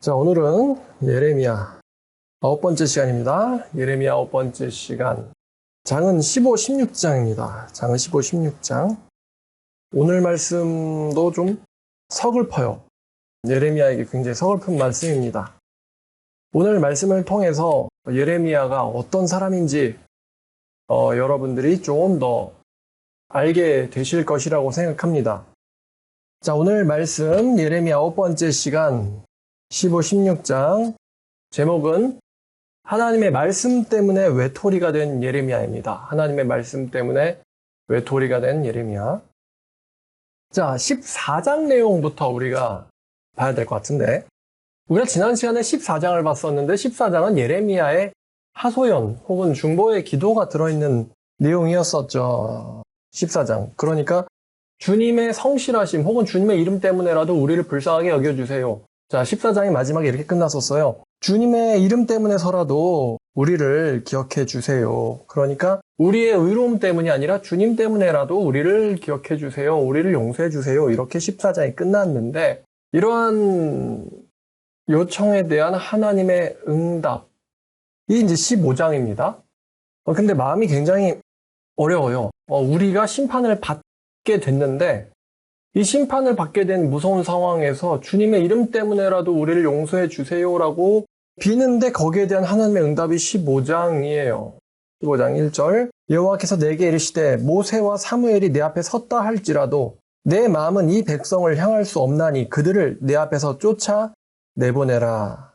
자, 오늘은 예레미야 9번째 시간입니다. 예레미야 9번째 시간. 장은 15, 16장입니다. 장은 15, 16장. 오늘 말씀도 좀 서글퍼요. 예레미야에게 굉장히 서글픈 말씀입니다. 오늘 말씀을 통해서 예레미야가 어떤 사람인지 여러분들이 좀 더 알게 되실 것이라고 생각합니다. 자, 오늘 말씀 예레미야 9번째 시간 15, 16장 제목은 하나님의 말씀 때문에 외톨이가 된 예레미야입니다. 하나님의 말씀 때문에 외톨이가 된 예레미야. 자, 14장 내용부터 우리가 봐야 될 것 같은데, 우리가 지난 시간에 14장을 봤었는데 14장은 예레미야의 하소연 혹은 중보의 기도가 들어있는 내용이었었죠. 14장. 그러니까 주님의 성실하심 혹은 주님의 이름 때문에라도 우리를 불쌍하게 여겨주세요. 자, 14장이 마지막에 이렇게 끝났었어요. 주님의 이름 때문에서라도 우리를 기억해 주세요. 그러니까 우리의 의로움 때문이 아니라 주님 때문에라도 우리를 기억해 주세요. 우리를 용서해 주세요. 이렇게 14장이 끝났는데, 이러한 요청에 대한 하나님의 응답이 이제 15장입니다. 근데 마음이 굉장히 어려워요. 우리가 심판을 받게 됐는데, 이 심판을 받게 된 무서운 상황에서 주님의 이름 때문에라도 우리를 용서해 주세요라고 비는데 거기에 대한 하나님의 응답이 15장이에요. 15장 1절. 여호와께서 내게 이르시되 모세와 사무엘이 내 앞에 섰다 할지라도 내 마음은 이 백성을 향할 수 없나니 그들을 내 앞에서 쫓아 내보내라.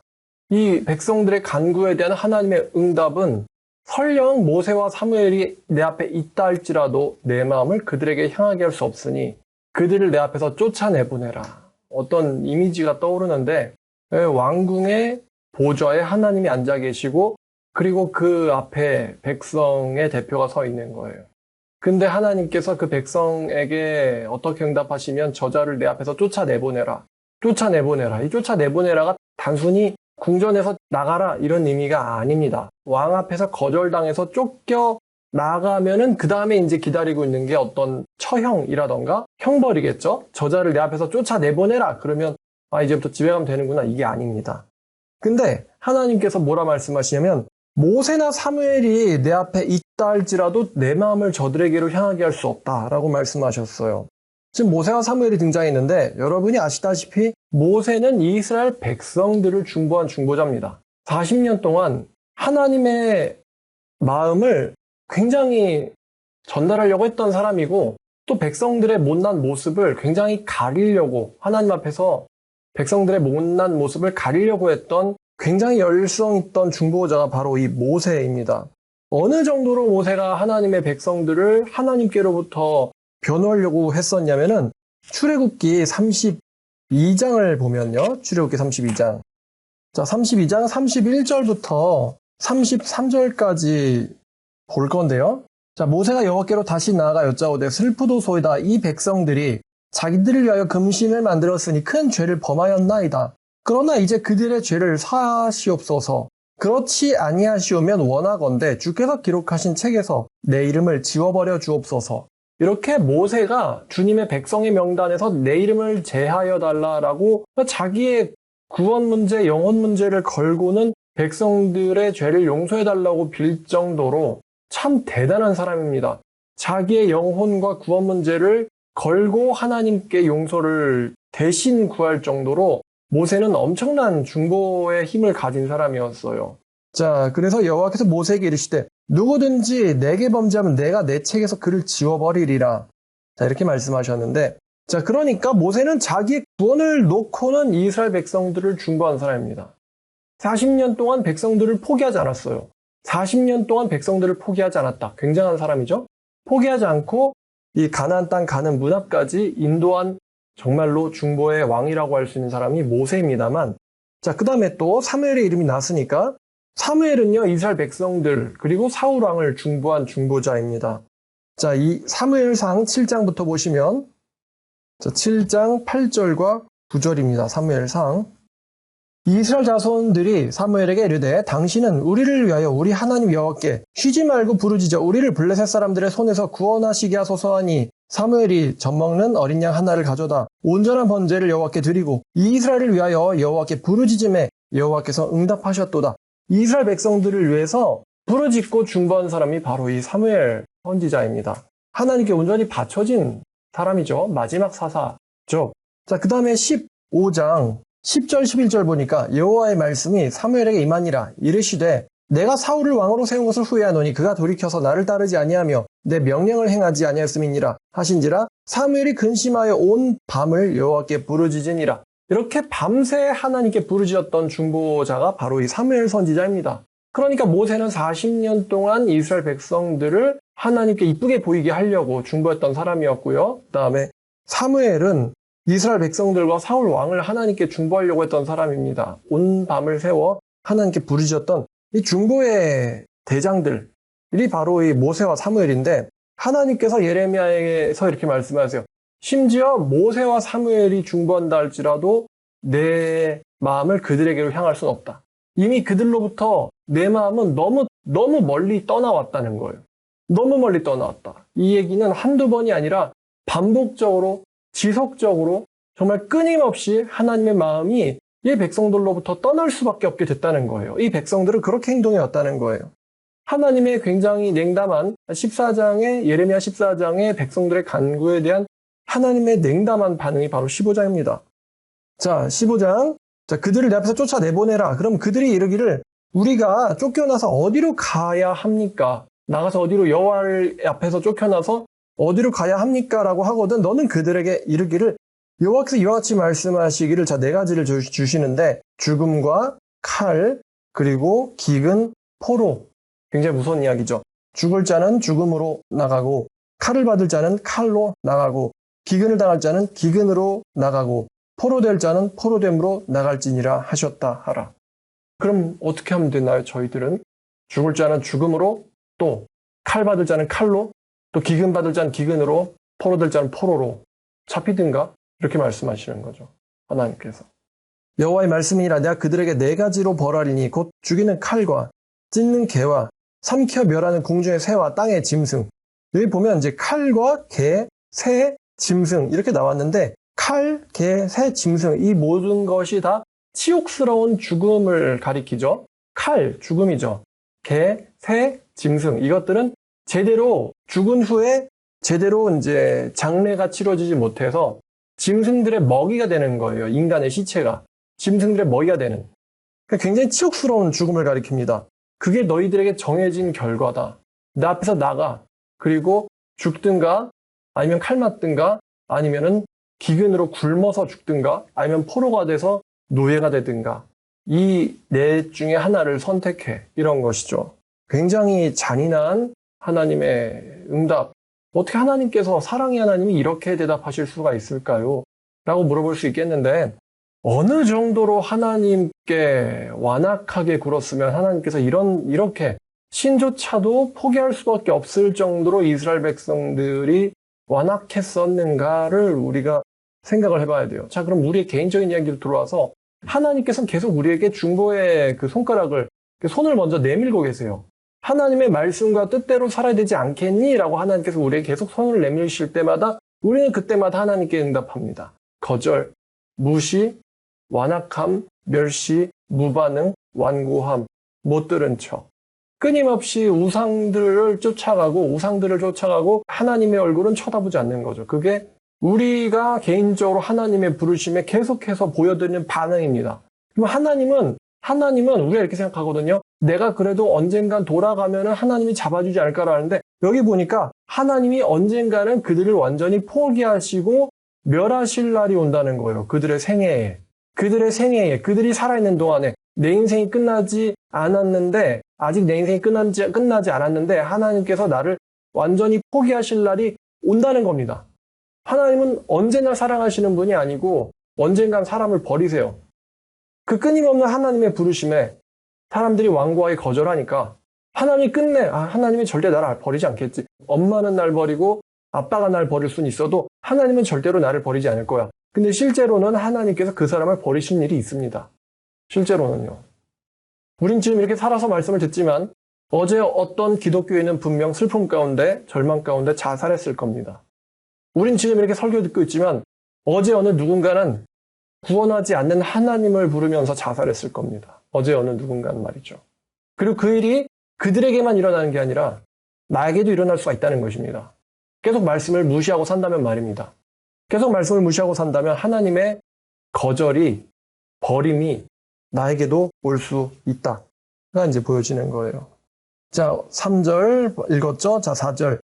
이 백성들의 간구에 대한 하나님의 응답은 설령 모세와 사무엘이 내 앞에 있다 할지라도 내 마음을 그들에게 향하게 할 수 없으니 그들을 내 앞에서 쫓아내보내라. 어떤 이미지가 떠오르는데, 왕궁의 보좌에 하나님이 앉아 계시고 그리고 그 앞에 백성의 대표가 서 있는 거예요. 근데 하나님께서 그 백성에게 어떻게 응답하시면 저자를 내 앞에서 쫓아내보내라. 쫓아내보내라. 이 쫓아내보내라가 단순히 궁전에서 나가라 이런 의미가 아닙니다. 왕 앞에서 거절당해서 쫓겨 나가면은 그 다음에 이제 기다리고 있는 게 어떤 처형이라던가 형벌이겠죠? 저자를 내 앞에서 쫓아내보내라. 그러면 이제부터 집에 가면 되는구나. 이게 아닙니다. 근데 하나님께서 뭐라 말씀하시냐면 모세나 사무엘이 내 앞에 있다 할지라도 내 마음을 저들에게로 향하게 할 수 없다라고 말씀하셨어요. 지금 모세와 사무엘이 등장했는데 여러분이 아시다시피 모세는 이스라엘 백성들을 중보한 중보자입니다. 40년 동안 하나님의 마음을 굉장히 전달하려고 했던 사람이고, 또 백성들의 못난 모습을 굉장히 가리려고, 하나님 앞에서 백성들의 못난 모습을 가리려고 했던 굉장히 열성 있던 중보자가 바로 이 모세입니다. 어느 정도로 모세가 하나님의 백성들을 하나님께로부터 변호하려고 했었냐면은 출애굽기 32장을 보면요. 출애굽기 32장. 자, 32장 31절부터 33절까지 볼 건데요. 자, 모세가 여호와께로 다시 나아가 여짜오되 슬프도소이다. 이 백성들이 자기들을 위하여 금신을 만들었으니 큰 죄를 범하였나이다. 그러나 이제 그들의 죄를 사하시옵소서. 그렇지 아니하시오면 원하건대 주께서 기록하신 책에서 내 이름을 지워버려 주옵소서. 이렇게 모세가 주님의 백성의 명단에서 내 이름을 제하여 달라라고 자기의 구원 문제, 영혼 문제를 걸고는 백성들의 죄를 용서해달라고 빌 정도로 참 대단한 사람입니다. 자기의 영혼과 구원 문제를 걸고 하나님께 용서를 대신 구할 정도로 모세는 엄청난 중보의 힘을 가진 사람이었어요. 자, 그래서 여호와께서 모세에게 이르시되 누구든지 내게 범죄하면 내가 내 책에서 그를 지워버리리라. 자, 이렇게 말씀하셨는데, 자, 그러니까 모세는 자기의 구원을 놓고는 이스라엘 백성들을 중보한 사람입니다. 40년 동안 백성들을 포기하지 않았어요. 40년 동안 백성들을 포기하지 않았다. 굉장한 사람이죠? 포기하지 않고 이 가나안 땅 가는 문 앞까지 인도한 정말로 중보의 왕이라고 할 수 있는 사람이 모세입니다만, 자, 그 다음에 또 사무엘의 이름이 나왔으니까 사무엘은요, 이스라엘 백성들 그리고 사울 왕을 중보한 중보자입니다. 자, 이 사무엘상 7장부터 보시면, 자, 7장 8절과 9절입니다. 사무엘상. 이스라엘 자손들이 사무엘에게 이르되 당신은 우리를 위하여 우리 하나님 여호와께 쉬지 말고 부르짖어 우리를 블레셋 사람들의 손에서 구원하시게 하소서 하니 사무엘이 젖먹는 어린 양 하나를 가져다 온전한 번제를 여호와께 드리고 이스라엘을 위하여 여호와께 부르짖음에 여호와께서 응답하셨도다. 이스라엘 백성들을 위해서 부르짖고 중보한 사람이 바로 이 사무엘 선지자입니다. 하나님께 온전히 바쳐진 사람이죠. 마지막 사사죠. 자, 그 다음에 15장 10절 11절 보니까 여호와의 말씀이 사무엘에게 임하니라. 이르시되 내가 사울을 왕으로 세운 것을 후회하노니 그가 돌이켜서 나를 따르지 아니하며 내 명령을 행하지 아니하였음이니라 하신지라. 사무엘이 근심하여 온 밤을 여호와께 부르짖으니라. 이렇게 밤새 하나님께 부르짖었던 중보자가 바로 이 사무엘 선지자입니다. 그러니까 모세는 40년 동안 이스라엘 백성들을 하나님께 이쁘게 보이게 하려고 중보했던 사람이었고요. 그 다음에 사무엘은 이스라엘 백성들과 사울 왕을 하나님께 중보하려고 했던 사람입니다. 온 밤을 새워 하나님께 부르짖었던 이 중보의 대장들이 바로 이 모세와 사무엘인데, 하나님께서 예레미야에서 이렇게 말씀하세요. 심지어 모세와 사무엘이 중보한다 할지라도 내 마음을 그들에게로 향할 수는 없다. 이미 그들로부터 내 마음은 너무 멀리 떠나왔다는 거예요. 너무 멀리 떠나왔다. 이 얘기는 한두 번이 아니라 반복적으로, 지속적으로, 정말 끊임없이 하나님의 마음이 이 백성들로부터 떠날 수밖에 없게 됐다는 거예요. 이 백성들은 그렇게 행동해왔다는 거예요. 하나님의 굉장히 냉담한 14장의 예레미야 14장의 백성들의 간구에 대한 하나님의 냉담한 반응이 바로 15장입니다. 자, 15장. 자, 그들을 내 앞에서 쫓아내보내라. 그럼 그들이 이르기를 우리가 쫓겨나서 어디로 가야 합니까? 나가서 어디로 여호와 앞에서 쫓겨나서 어디로 가야 합니까? 라고 하거든. 너는 그들에게 이르기를 여호와께서 이와 같이 말씀하시기를, 자, 네 가지를 주시는데 죽음과 칼, 그리고 기근, 포로. 굉장히 무서운 이야기죠. 죽을 자는 죽음으로 나가고, 칼을 받을 자는 칼로 나가고, 기근을 당할 자는 기근으로 나가고, 포로될 자는 포로됨으로 나갈지니라 하셨다 하라. 그럼 어떻게 하면 되나요? 저희들은 죽을 자는 죽음으로, 또 칼 받을 자는 칼로, 또 기근 받을 자는 기근으로, 포로될 자는 포로로 잡히든가, 이렇게 말씀하시는 거죠. 하나님께서. 여호와의 말씀이라 내가 그들에게 네 가지로 벌하리니 곧 죽이는 칼과 찢는 개와 삼켜 멸하는 궁중의 새와 땅의 짐승. 여기 보면 이제 칼과 개, 새, 짐승 이렇게 나왔는데, 칼, 개, 새, 짐승 이 모든 것이 다 치욕스러운 죽음을 가리키죠. 칼, 죽음이죠. 개, 새, 짐승 이것들은 제대로 죽은 후에 제대로 이제 장례가 치러지지 못해서 짐승들의 먹이가 되는 거예요. 인간의 시체가 짐승들의 먹이가 되는. 그러니까 굉장히 치욕스러운 죽음을 가리킵니다. 그게 너희들에게 정해진 결과다. 내 앞에서 나가. 그리고 죽든가, 아니면 칼 맞든가, 아니면은 기근으로 굶어서 죽든가, 아니면 포로가 돼서 노예가 되든가. 이 넷 중에 하나를 선택해. 이런 것이죠. 굉장히 잔인한 하나님의 응답. 어떻게 하나님께서, 사랑의 하나님이 이렇게 대답하실 수가 있을까요? 라고 물어볼 수 있겠는데, 어느 정도로 하나님께 완악하게 굴었으면 하나님께서 이렇게 신조차도 포기할 수밖에 없을 정도로 이스라엘 백성들이 완악했었는가를 우리가 생각을 해봐야 돼요. 자, 그럼 우리의 개인적인 이야기로 들어와서 하나님께서는 계속 우리에게 중보의 그 손가락을, 손을 먼저 내밀고 계세요. 하나님의 말씀과 뜻대로 살아야 되지 않겠니? 라고 하나님께서 우리에게 계속 손을 내밀실 때마다 우리는 그때마다 하나님께 응답합니다. 거절, 무시, 완악함, 멸시, 무반응, 완고함, 못 들은 척. 끊임없이 우상들을 쫓아가고 하나님의 얼굴은 쳐다보지 않는 거죠. 그게 우리가 개인적으로 하나님의 부르심에 계속해서 보여드리는 반응입니다. 그럼 하나님은 우리가 이렇게 생각하거든요. 내가 그래도 언젠간 돌아가면 하나님이 잡아주지 않을까라는데, 여기 보니까 하나님이 언젠가는 그들을 완전히 포기하시고 멸하실 날이 온다는 거예요. 그들의 생애에, 그들이 살아있는 동안에 내 인생이 끝나지 않았는데, 아직 내 인생이 끝나지 않았는데 하나님께서 나를 완전히 포기하실 날이 온다는 겁니다. 하나님은 언제나 사랑하시는 분이 아니고 언젠간 사람을 버리세요. 그 끊임없는 하나님의 부르심에 사람들이 완고하게 거절하니까 하나님이 끝내, 하나님이 절대 나를 버리지 않겠지. 엄마는 날 버리고 아빠가 날 버릴 수는 있어도 하나님은 절대로 나를 버리지 않을 거야. 근데 실제로는 하나님께서 그 사람을 버리신 일이 있습니다. 실제로는요. 우린 지금 이렇게 살아서 말씀을 듣지만 어제 어떤 기독교인은 분명 슬픔 가운데, 절망 가운데 자살했을 겁니다. 우린 지금 이렇게 설교 듣고 있지만 어제 어느 누군가는 구원하지 않는 하나님을 부르면서 자살했을 겁니다. 어제 어느 누군가는 말이죠. 그리고 그 일이 그들에게만 일어나는 게 아니라 나에게도 일어날 수가 있다는 것입니다. 계속 말씀을 무시하고 산다면 말입니다. 계속 말씀을 무시하고 산다면 하나님의 거절이, 버림이 나에게도 올 수 있다가 이제 보여지는 거예요. 자, 3절 읽었죠? 자, 4절.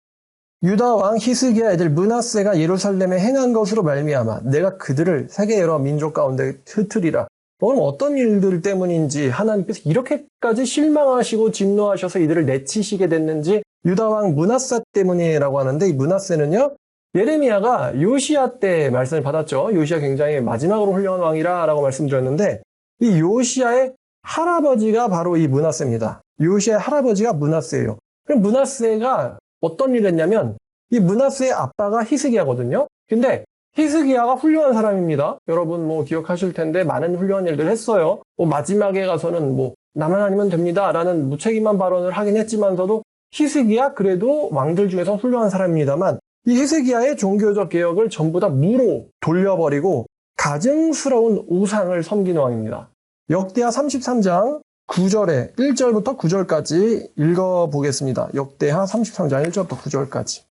유다 왕 히스기야 애들 므낫세가 예루살렘에 행한 것으로 말미암아 내가 그들을 세계 여러 민족 가운데 흩으리라. 그럼 어떤 일들 때문인지 하나님께서 이렇게까지 실망하시고 진노하셔서 이들을 내치시게 됐는지 유다 왕 므낫세 때문이라고 하는데, 이 므낫세는요, 예레미야가 요시야 때 말씀을 받았죠. 요시야 굉장히 마지막으로 훌륭한 왕이라 라고 말씀드렸는데, 이 요시야의 할아버지가 바로 이 므낫세입니다. 요시야의 할아버지가 므낫세예요. 그럼 므낫세가 어떤 일을 했냐면, 이 므낫세의 아빠가 히스기야거든요. 근데 히스기야가 훌륭한 사람입니다. 여러분 뭐 기억하실 텐데 많은 훌륭한 일들을 했어요. 마지막에 가서는 나만 아니면 됩니다 라는 무책임한 발언을 하긴 했지만서도 히스기야 그래도 왕들 중에서 훌륭한 사람입니다만, 이 히스기야의 종교적 개혁을 전부 다 무로 돌려버리고 가증스러운 우상을 섬기는 왕입니다. 역대하 33장 9절에 1절부터 9절까지 읽어보겠습니다. 역대하 33장 1절부터 9절까지.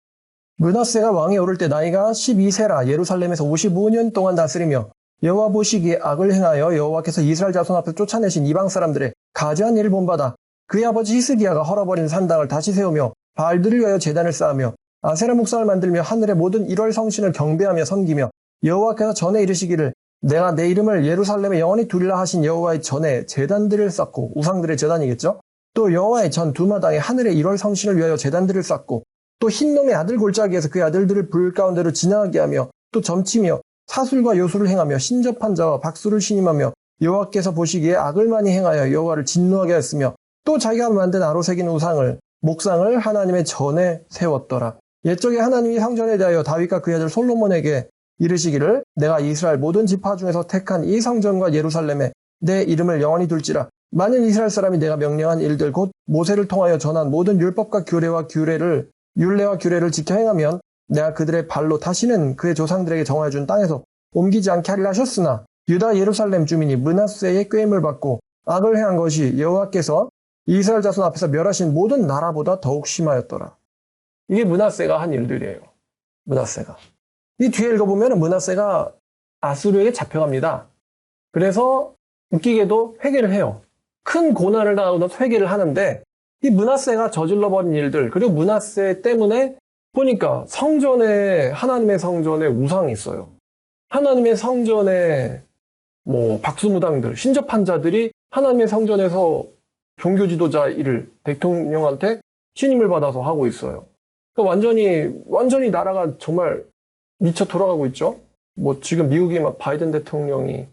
므낫세가 왕에 오를 때 나이가 12세라 예루살렘에서 55년 동안 다스리며 여호와 보시기에 악을 행하여 여호와께서 이스라엘 자손 앞에서 쫓아내신 이방 사람들의 가증한 일을 본받아 그의 아버지 히스기야가 헐어버린 산당을 다시 세우며 바알들을 위하여 제단을 쌓으며 아세라 목상을 만들며 하늘의 모든 일월 성신을 경배하며 섬기며 여호와께서 전에 이르시기를 내가 내 이름을 예루살렘에 영원히 두리라 하신 여호와의 전에 제단들을 쌓고, 우상들의 제단이겠죠. 또 여호와의 전 두 마당에 하늘의 일월 성신을 위하여 제단들을 쌓고, 또 흰놈의 아들 골짜기에서 그의 아들들을 불 가운데로 지나가게 하며 또 점치며 사술과 요술을 행하며 신접한 자와 박수를 신임하며 여호와께서 보시기에 악을 많이 행하여 여호와를 진노하게 했으며 또 자기가 만든 아로 새긴 우상을, 목상을 하나님의 전에 세웠더라. 옛적에 하나님이 성전에 대하여 다윗과 그의 아들 솔로몬에게 이르시기를 내가 이스라엘 모든 지파 중에서 택한 이 성전과 예루살렘에 내 이름을 영원히 둘지라. 만일 이스라엘 사람이 내가 명령한 일들 곧 모세를 통하여 전한 모든 율법과 율례와 규례를 지켜 행하면 내가 그들의 발로 다시는 그의 조상들에게 정하여 준 땅에서 옮기지 않게 하리라 하셨으나 유다 예루살렘 주민이 므낫세의 꾀임을 받고 악을 행한 것이 여호와께서 이스라엘 자손 앞에서 멸하신 모든 나라보다 더욱 심하였더라. 이게 므낫세가 한 일들이에요. 므낫세가. 이 뒤에 읽어보면 므낫세가 아수르에게 잡혀갑니다. 그래서 웃기게도 회개를 해요. 큰 고난을 당하고 회개를 하는데, 이 므낫세가 저질러버린 일들, 그리고 므낫세 때문에 보니까 하나님의 성전에 우상이 있어요. 하나님의 성전에 박수무당들, 신접한 자들이 하나님의 성전에서 종교 지도자 일을 대통령한테 신임을 받아서 하고 있어요. 그러니까 완전히 나라가 정말 미쳐 돌아가고 있죠. 지금 미국이 막 바이든 대통령이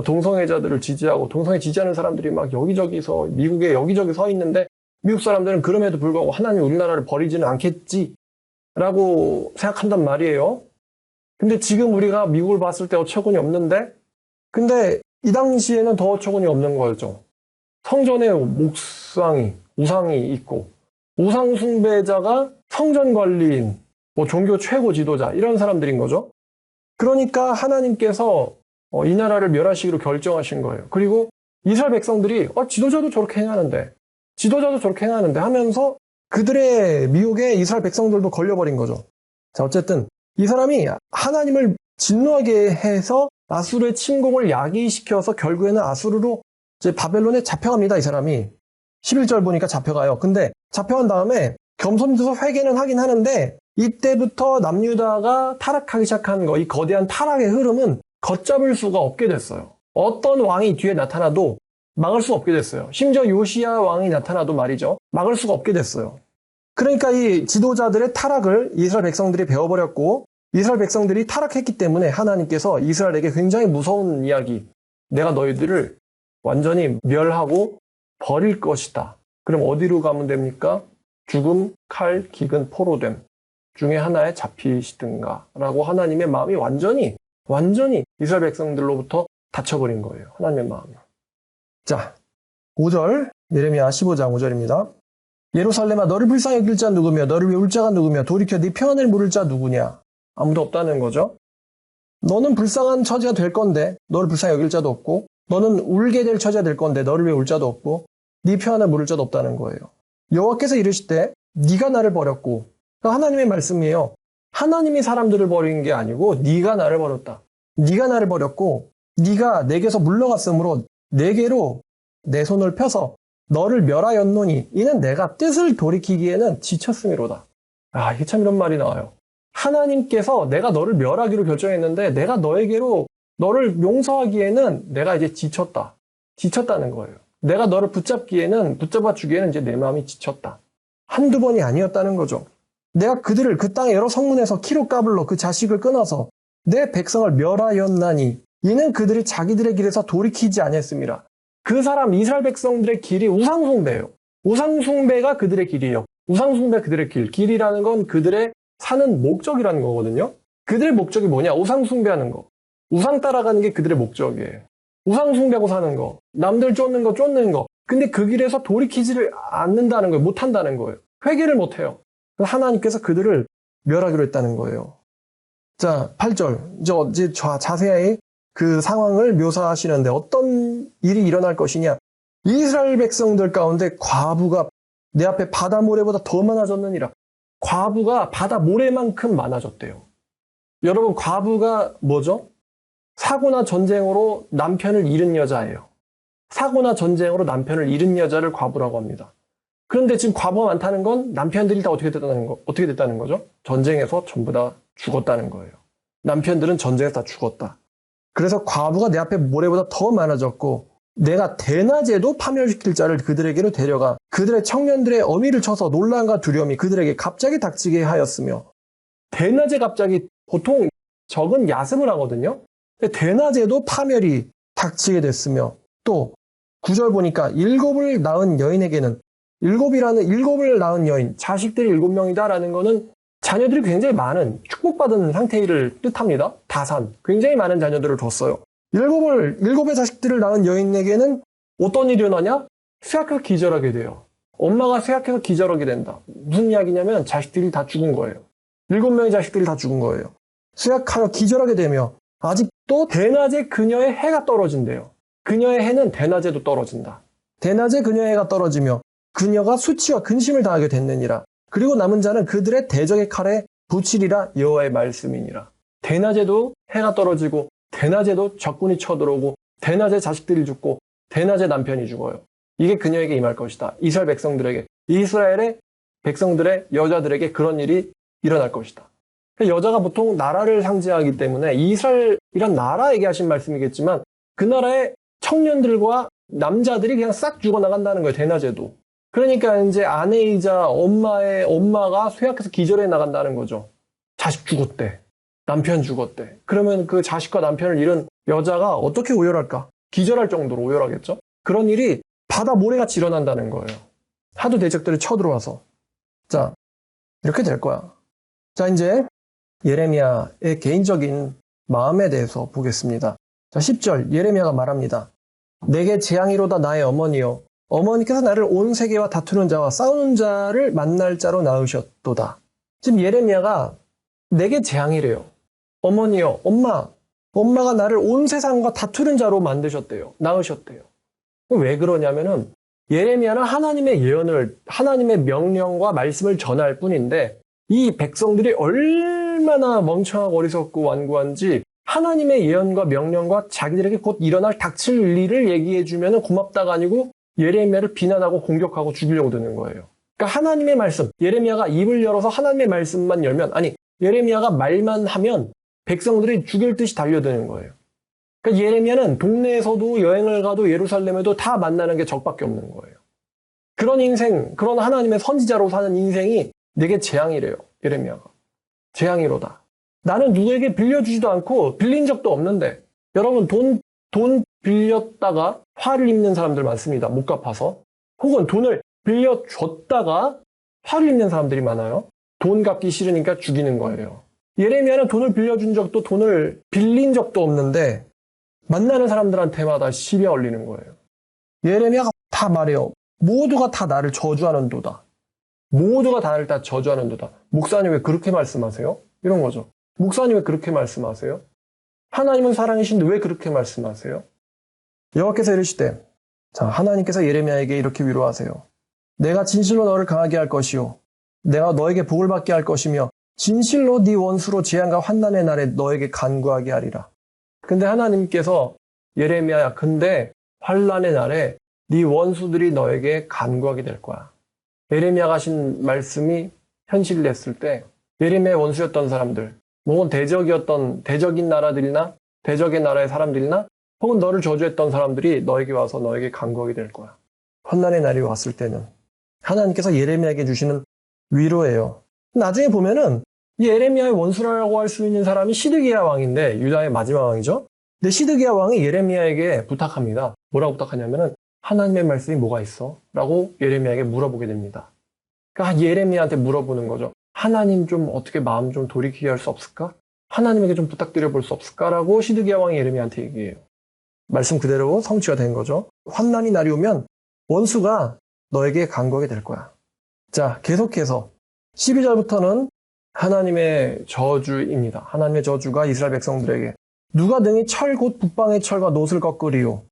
동성애자들을 지지하고 동성애 지지하는 사람들이 막 미국에 여기저기 서 있는데 미국 사람들은 그럼에도 불구하고 하나님 우리나라를 버리지는 않겠지라고 생각한단 말이에요. 근데 지금 우리가 미국을 봤을 때 어처구니 없는데, 근데 이 당시에는 더 어처구니 없는 거였죠. 성전에 우상이 있고, 우상 숭배자가 성전 관리인, 종교 최고 지도자, 이런 사람들인 거죠. 그러니까 하나님께서 이 나라를 멸하시기로 결정하신 거예요. 그리고 이스라엘 백성들이 지도자도 저렇게 행하는데 하면서 그들의 미혹에 이스라엘 백성들도 걸려버린 거죠. 자, 어쨌든 이 사람이 하나님을 진노하게 해서 아수르의 침공을 야기시켜서 결국에는 아수르로 이제 바벨론에 잡혀갑니다. 이 사람이 11절 보니까 잡혀가요. 근데 잡혀간 다음에 겸손해서 회개는 하긴 하는데, 이때부터 남유다가 타락하기 시작한 이 거대한 타락의 흐름은 걷잡을 수가 없게 됐어요. 어떤 왕이 뒤에 나타나도 막을 수가 없게 됐어요. 심지어 요시야 왕이 나타나도 말이죠. 막을 수가 없게 됐어요. 그러니까 이 지도자들의 타락을 이스라엘 백성들이 배워버렸고, 이스라엘 백성들이 타락했기 때문에 하나님께서 이스라엘에게 굉장히 무서운 이야기, 내가 너희들을 완전히 멸하고 버릴 것이다. 그럼 어디로 가면 됩니까? 죽음, 칼, 기근, 포로됨 중에 하나에 잡히시든가 라고 하나님의 마음이 완전히 이스라엘 백성들로부터 닫혀버린 거예요. 하나님의 마음이. 자, 5절, 예레미야 15장 5절입니다. 예루살렘아, 너를 불쌍히 여길 자 누구며 너를 위해 울 자가 누구며 돌이켜 네 평안을 물을 자 누구냐. 아무도 없다는 거죠. 너는 불쌍한 처지가 될 건데 너를 불쌍히 여길 자도 없고, 너는 울게 될 처지가 될 건데 너를 위해 울 자도 없고, 네 편을 물을 자도 없다는 거예요. 여호와께서 이르시되 네가 나를 버렸고, 그러니까 하나님의 말씀이에요. 하나님이 사람들을 버린 게 아니고 네가 나를 버렸다. 네가 나를 버렸고 네가 내게서 물러갔으므로 내게로 내 손을 펴서 너를 멸하였노니 이는 내가 뜻을 돌이키기에는 지쳤음이로다. 아, 이게 참 이런 말이 나와요. 하나님께서 내가 너를 멸하기로 결정했는데 내가 너에게로 너를 용서하기에는 내가 이제 지쳤다. 지쳤다는 거예요. 내가 너를 붙잡아 주기에는 이제 내 마음이 지쳤다. 한두 번이 아니었다는 거죠. 내가 그들을 그 땅의 여러 성문에서 키로 까불러 그 자식을 끊어서 내 백성을 멸하였나니 이는 그들이 자기들의 길에서 돌이키지 아니했음이라. 그 사람 이스라엘 백성들의 길이 우상숭배예요. 우상숭배가 그들의 길이에요. 우상숭배 그들의 길. 길이라는 건 그들의 사는 목적이라는 거거든요. 그들의 목적이 뭐냐? 우상숭배하는 거. 우상 따라가는 게 그들의 목적이에요. 우상숭배하고 사는 거. 남들 쫓는 거. 근데 그 길에서 돌이키지를 않는다는 거예요. 못한다는 거예요. 회개를 못해요. 하나님께서 그들을 멸하기로 했다는 거예요. 자, 8절. 이제 자세히 그 상황을 묘사하시는데 어떤 일이 일어날 것이냐. 이스라엘 백성들 가운데 과부가 내 앞에 바다 모래보다 더 많아졌느니라. 과부가 바다 모래만큼 많아졌대요. 여러분, 과부가 뭐죠? 사고나 전쟁으로 남편을 잃은 여자예요. 사고나 전쟁으로 남편을 잃은 여자를 과부라고 합니다. 그런데 지금 과부가 많다는 건 남편들이 다 어떻게 됐다는 거죠? 전쟁에서 전부 다 죽었다는 거예요. 남편들은 전쟁에서 다 죽었다. 그래서 과부가 내 앞에 모래보다 더 많아졌고, 내가 대낮에도 파멸시킬 자를 그들에게로 데려가 그들의 청년들의 어미를 쳐서 놀람과 두려움이 그들에게 갑자기 닥치게 하였으며, 대낮에 갑자기 보통 적은 야습을 하거든요. 근데 대낮에도 파멸이 닥치게 됐으며, 또 9절 보니까 일곱을 낳은 여인에게는, 일곱을 낳은 여인, 자식들이 7명이다라는 거는 자녀들이 굉장히 많은, 축복받은 상태를 뜻합니다. 다산, 굉장히 많은 자녀들을 뒀어요. 일곱의 자식들을 낳은 여인에게는 어떤 일이 일어나냐? 쇠약해서 기절하게 돼요. 엄마가 쇠약해서 기절하게 된다. 무슨 이야기냐면 자식들이 다 죽은 거예요. 7명의 자식들이 다 죽은 거예요. 쇠약하여 기절하게 되며 아직도 대낮에 그녀의 해가 떨어진대요. 그녀의 해는 대낮에도 떨어진다. 대낮에 그녀의 해가 떨어지며 그녀가 수치와 근심을 당하게 됐느니라. 그리고 남은 자는 그들의 대적의 칼에 부치리라. 여호와의 말씀이니라. 대낮에도 해가 떨어지고, 대낮에도 적군이 쳐들어오고, 대낮에 자식들이 죽고, 대낮에 남편이 죽어요. 이게 그녀에게 임할 것이다. 이스라엘의 백성들의 여자들에게 그런 일이 일어날 것이다. 여자가 보통 나라를 상징하기 때문에 이스라엘이란 나라 얘기하신 말씀이겠지만, 그 나라의 청년들과 남자들이 그냥 싹 죽어나간다는 거예요. 대낮에도. 그러니까 이제 아내이자 엄마가 쇠약해서 기절해 나간다는 거죠. 자식 죽었대. 남편 죽었대. 그러면 그 자식과 남편을 잃은 여자가 어떻게 오열할까? 기절할 정도로 오열하겠죠? 그런 일이 바다 모래같이 일어난다는 거예요. 하도 대적들이 쳐들어와서. 자, 이렇게 될 거야. 자, 이제 예레미야의 개인적인 마음에 대해서 보겠습니다. 자, 10절 예레미야가 말합니다. 내게 재앙이로다 나의 어머니여. 어머니께서 나를 온 세계와 다투는 자와 싸우는 자를 만날 자로 낳으셨도다. 지금 예레미야가 내게 재앙이래요. 어머니여, 엄마가 나를 온 세상과 다투는 자로 낳으셨대요. 왜 그러냐면은 예레미야는 하나님의 예언을, 하나님의 명령과 말씀을 전할 뿐인데, 이 백성들이 얼마나 멍청하고 어리석고 완고한지 하나님의 예언과 명령과 자기들에게 곧 일어날 닥칠 일을 얘기해주면 고맙다가 아니고 예레미야를 비난하고 공격하고 죽이려고 드는 거예요. 그러니까 하나님의 말씀, 예레미야가 입을 열어서 하나님의 말씀만 열면, 예레미야가 말만 하면 백성들이 죽일 듯이 달려드는 거예요. 그러니까 예레미야는 동네에서도 여행을 가도 예루살렘에도 다 만나는 게 적밖에 없는 거예요. 그런 인생, 그런 하나님의 선지자로 사는 인생이 내게 재앙이래요. 예레미야가. 재앙이로다. 나는 누구에게 빌려주지도 않고 빌린 적도 없는데, 여러분 돈 빌렸다가 화를 입는 사람들 많습니다. 못 갚아서. 혹은 돈을 빌려줬다가 화를 입는 사람들이 많아요. 돈 갚기 싫으니까 죽이는 거예요. 예레미야는 돈을 빌려준 적도 돈을 빌린 적도 없는데 만나는 사람들한테마다 시비가 올리는 거예요. 예레미야가 다 말해요. 모두가 다 나를 저주하는도다. 모두가 나를 다 저주하는도다. 목사님 왜 그렇게 말씀하세요? 이런 거죠. 목사님 왜 그렇게 말씀하세요? 하나님은 사랑이신데 왜 그렇게 말씀하세요? 여호와께서 이르시되, 자, 하나님께서 예레미야에게 이렇게 위로하세요. 내가 진실로 너를 강하게 할 것이요, 내가 너에게 복을 받게 할 것이며 진실로 네 원수로 재앙과 환난의 날에 너에게 간구하게 하리라. 근데 하나님께서 예레미야야, 근데 환난의 날에 네 원수들이 너에게 간구하게 될 거야. 예레미야가 하신 말씀이 현실됐을 때 예레미야의 원수였던 사람들, 혹은 대적인 나라들이나 대적의 나라의 사람들이나 혹은 너를 저주했던 사람들이 너에게 와서 너에게 간구하게 될 거야. 환난의 날이 왔을 때는 하나님께서 예레미야에게 주시는 위로예요. 나중에 보면은 이 예레미야의 원수라고 할 수 있는 사람이 시드기야 왕인데, 유다의 마지막 왕이죠. 근데 시드기야 왕이 예레미야에게 부탁합니다. 뭐라고 부탁하냐면은 하나님의 말씀이 뭐가 있어? 라고 예레미야에게 물어보게 됩니다. 그러니까 예레미야한테 물어보는 거죠. 하나님 좀 어떻게 마음 좀 돌이키게 할 수 없을까? 하나님에게 좀 부탁드려 볼 수 없을까? 라고 시드기야 왕이 예레미야한테 얘기해요. 말씀 그대로 성취가 된 거죠. 환난이 날이 오면 원수가 너에게 간구하게 될 거야. 자, 계속해서 12절부터는 하나님의 저주입니다. 하나님의 저주가 이스라엘 백성들에게, 누가 능히 철 곧 북방의 철과 놋을 꺾으리요.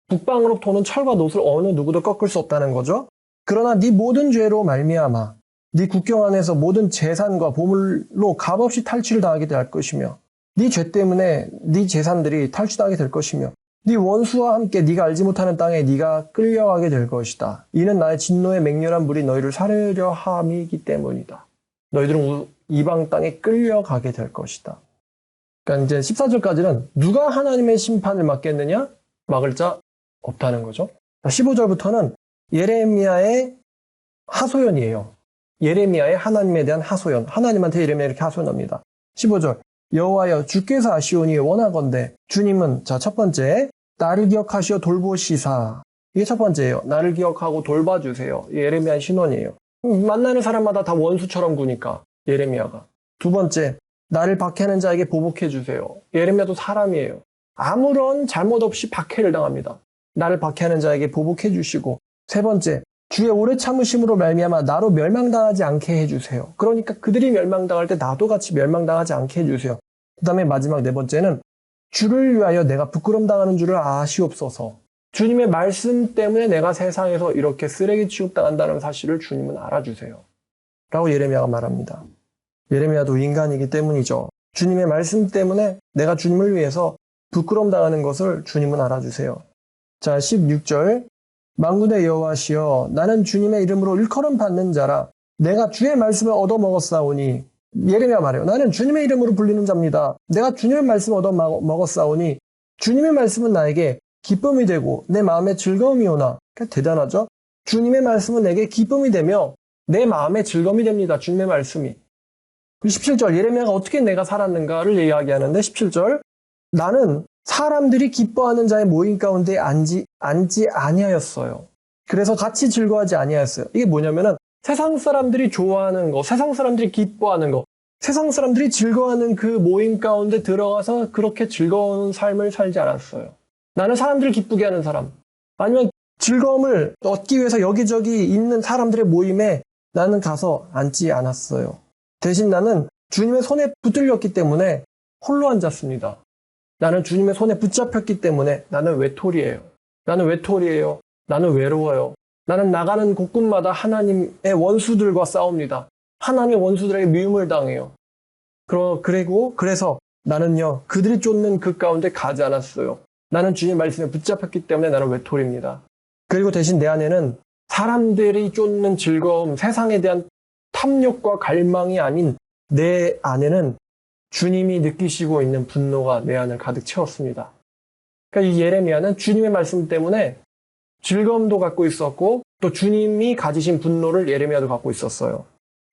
북방으로 도는 철과 놋을 어느 누구도 꺾을 수 없다는 거죠. 그러나 네 모든 죄로 말미암아 네 국경 안에서 모든 재산과 보물로 값없이 탈취를 당하게 될 것이며, 네 죄 때문에 네 재산들이 탈취당하게 될 것이며, 네 원수와 함께 네가 알지 못하는 땅에 네가 끌려가게 될 것이다. 이는 나의 진노의 맹렬한 물이 너희를 사르려 함이기 때문이다. 너희들은 이방 땅에 끌려가게 될 것이다. 그러니까 이제 14절까지는 누가 하나님의 심판을 막겠느냐? 막을 자 없다는 거죠. 15절부터는 예레미야의 하소연이에요. 예레미야의 하나님에 대한 하소연. 하나님한테 예레미야 이렇게 하소연합니다. 15절. 여호와여, 주께서 아시오니 원하건대. 주님은, 자, 첫 번째, 나를 기억하시어 돌보시사. 이게 첫 번째예요. 나를 기억하고 돌봐주세요. 예레미야의 신원이에요. 만나는 사람마다 다 원수처럼 구니까, 예레미야가. 두 번째, 나를 박해하는 자에게 보복해 주세요. 예레미야도 사람이에요. 아무런 잘못 없이 박해를 당합니다. 나를 박해하는 자에게 보복해 주시고, 세 번째, 주의 오래 참으심으로 말미암아 나로 멸망당하지 않게 해주세요. 그러니까 그들이 멸망당할 때 나도 같이 멸망당하지 않게 해주세요. 그 다음에 마지막 네 번째는, 주를 위하여 내가 부끄럼 당하는 줄을 아시옵소서. 주님의 말씀 때문에 내가 세상에서 이렇게 쓰레기 취급당한다는 사실을 주님은 알아주세요. 라고 예레미야가 말합니다. 예레미야도 인간이기 때문이죠. 주님의 말씀 때문에 내가 주님을 위해서 부끄럼 당하는 것을 주님은 알아주세요. 자, 16절. 만군의 여호와시여, 나는 주님의 이름으로 일컬음 받는 자라. 내가 주의 말씀을 얻어먹었사오니. 예레미야 말해요. 나는 주님의 이름으로 불리는 자입니다. 내가 주님의 말씀을 얻어먹었사오니 주님의 말씀은 나에게 기쁨이 되고 내 마음에 즐거움이 오나. 대단하죠? 주님의 말씀은 내게 기쁨이 되며 내 마음에 즐거움이 됩니다. 주님의 말씀이. 17절, 예레미야가 어떻게 내가 살았는가를 이야기하는데, 17절, 나는 사람들이 기뻐하는 자의 모임 가운데 앉지 아니하였어요. 그래서 같이 즐거워하지 아니하였어요. 이게 뭐냐면은 세상 사람들이 좋아하는 거, 세상 사람들이 기뻐하는 거, 세상 사람들이 즐거워하는 그 모임 가운데 들어가서 그렇게 즐거운 삶을 살지 않았어요. 나는 사람들을 기쁘게 하는 사람, 아니면 즐거움을 얻기 위해서 여기저기 있는 사람들의 모임에 나는 가서 앉지 않았어요. 대신 나는 주님의 손에 붙들렸기 때문에 홀로 앉았습니다. 나는 주님의 손에 붙잡혔기 때문에 나는 외톨이에요. 나는 외톨이에요. 나는 외로워요. 나는 나가는 곳곳마다 하나님의 원수들과 싸웁니다. 하나님의 원수들에게 미움을 당해요. 그래서 나는요, 그들이 쫓는 그 가운데 가지 않았어요. 나는 주님의 말씀에 붙잡혔기 때문에 나는 외톨이입니다. 그리고 대신 내 안에는 사람들이 쫓는 즐거움, 세상에 대한 탐욕과 갈망이 아닌 내 안에는 주님이 느끼시고 있는 분노가 내 안을 가득 채웠습니다. 그러니까 이 예레미야는 주님의 말씀 때문에 즐거움도 갖고 있었고 또 주님이 가지신 분노를 예레미야도 갖고 있었어요.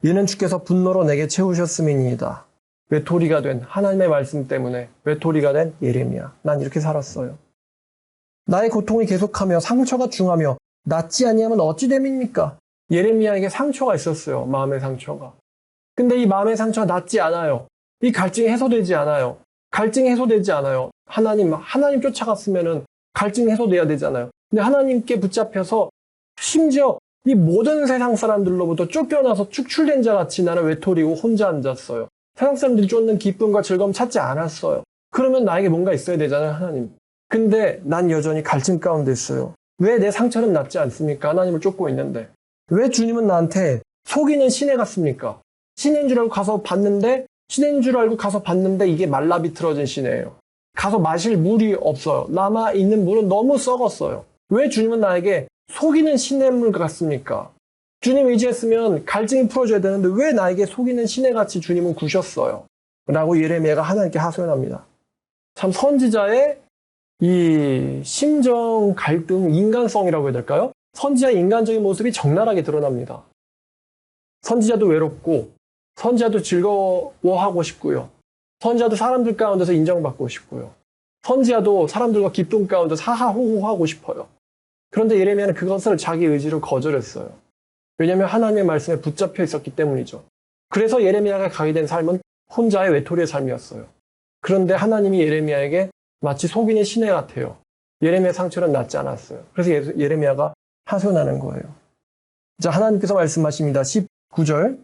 이는 주께서 분노로 내게 채우셨음이니이다. 외톨이가 된 하나님의 말씀 때문에 외톨이가 된 예레미야. 난 이렇게 살았어요. 나의 고통이 계속하며 상처가 중하며 낫지 아니하면 어찌 됨입니까? 예레미야에게 상처가 있었어요. 마음의 상처가. 근데 이 마음의 상처가 낫지 않아요. 이 갈증이 해소되지 않아요. 갈증이 해소되지 않아요. 하나님 쫓아갔으면은 갈증이 해소돼야 되잖아요. 근데 하나님께 붙잡혀서 심지어 이 모든 세상 사람들로부터 쫓겨나서 축출된 자 같이 나는 외톨이고 혼자 앉았어요. 세상 사람들이 쫓는 기쁨과 즐거움 찾지 않았어요. 그러면 나에게 뭔가 있어야 되잖아요, 하나님. 근데 난 여전히 갈증 가운데 있어요. 왜 내 상처는 낫지 않습니까? 하나님을 쫓고 있는데. 왜 주님은 나한테 속이는 시내 같습니까? 시내인 줄 알고 가서 봤는데, 시내인 줄 알고 가서 봤는데 이게 말라 비틀어진 시내예요. 가서 마실 물이 없어요. 남아있는 물은 너무 썩었어요. 왜 주님은 나에게 속이는 시냇물 같습니까? 주님 의지했으면 갈증이 풀어져야 되는데 왜 나에게 속이는 시내같이 주님은 구셨어요? 라고 예레미야가 하나님께 하소연합니다. 참 선지자의 이 심정 갈등, 인간성이라고 해야 될까요? 선지자의 인간적인 모습이 적나라하게 드러납니다. 선지자도 외롭고 선지자도 즐거워하고 싶고요. 선지자도 사람들 가운데서 인정받고 싶고요. 선지자도 사람들과 기쁨 가운데서 하하호호하고 싶어요. 그런데 예레미야는 그것을 자기 의지로 거절했어요. 왜냐하면 하나님의 말씀에 붙잡혀 있었기 때문이죠. 그래서 예레미야가 가게 된 삶은 혼자의 외톨이의 삶이었어요. 그런데 하나님이 예레미야에게 마치 속이는 시내 같아요. 예레미야 상처는 낫지 않았어요. 그래서 예레미야가 하소연하는 거예요. 자, 하나님께서 말씀하십니다. 19절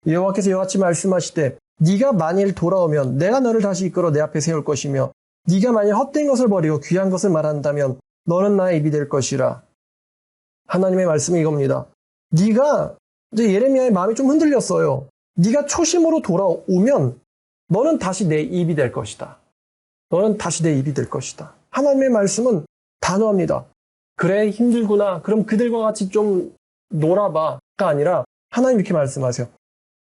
여호와께서 이와같이 말씀하시되 네가 만일 돌아오면 내가 너를 다시 이끌어 내 앞에 세울 것이며 네가 만일 헛된 것을 버리고 귀한 것을 말한다면 너는 나의 입이 될 것이라. 하나님의 말씀이 이겁니다. 네가 이제 예레미야의 마음이 좀 흔들렸어요. 네가 초심으로 돌아오면 너는 다시 내 입이 될 것이다. 너는 다시 내 입이 될 것이다. 하나님의 말씀은 단호합니다. 그래 힘들구나. 그럼 그들과 같이 좀 놀아봐가 아니라 하나님 이렇게 말씀하세요.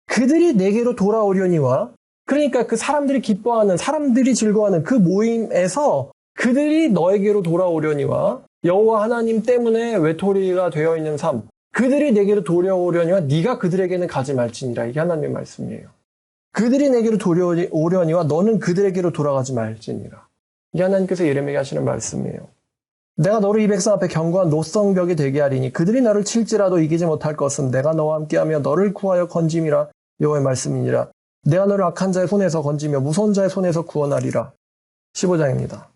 그들이 내게로 돌아오려니와 그러니까 그 사람들이 기뻐하는 사람들이 즐거워하는 그 모임에서 그들이 너에게로 돌아오려니와 여호와 하나님 때문에 외톨이가 되어 있는 삶 그들이 내게로 돌아오려니와 네가 그들에게는 가지 말지니라. 이게 하나님의 말씀이에요. 그들이 내게로 돌아오려니와 너는 그들에게로 돌아가지 말지니라. 이게 하나님께서 예레미야에게 하시는 말씀이에요. 내가 너를 이 백성 앞에 견고한 노성벽이 되게 하리니 그들이 너를 칠지라도 이기지 못할 것은 내가 너와 함께하며 너를 구하여 건짐이라. 여호와의 말씀이니라. 내가 너를 악한 자의 손에서 건지며 무서운 자의 손에서 구원하리라. 15장입니다.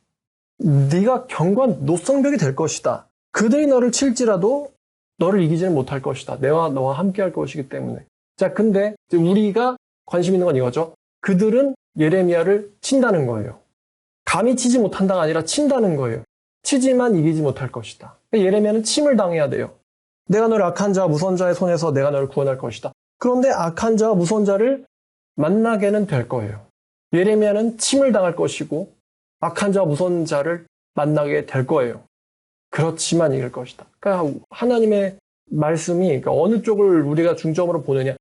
네가 견고한 노성벽이 될 것이다. 그들이 너를 칠지라도 너를 이기지는 못할 것이다. 내가 너와 함께할 것이기 때문에. 자, 근데 우리가 관심 있는 건 이거죠. 그들은 예레미야를 친다는 거예요. 감히 치지 못한다가 아니라 친다는 거예요. 치지만 이기지 못할 것이다. 예레미야는 침을 당해야 돼요. 내가 너를 악한 자와 무서운 자의 손에서 내가 너를 구원할 것이다. 그런데 악한 자와 무서운 자를 만나게는 될 거예요. 예레미야는 침을 당할 것이고 악한 자와 무서운 자를 만나게 될 거예요. 그렇지만 이길 것이다. 그러니까 하나님의 말씀이 그러니까 어느 쪽을 우리가 중점으로 보느냐.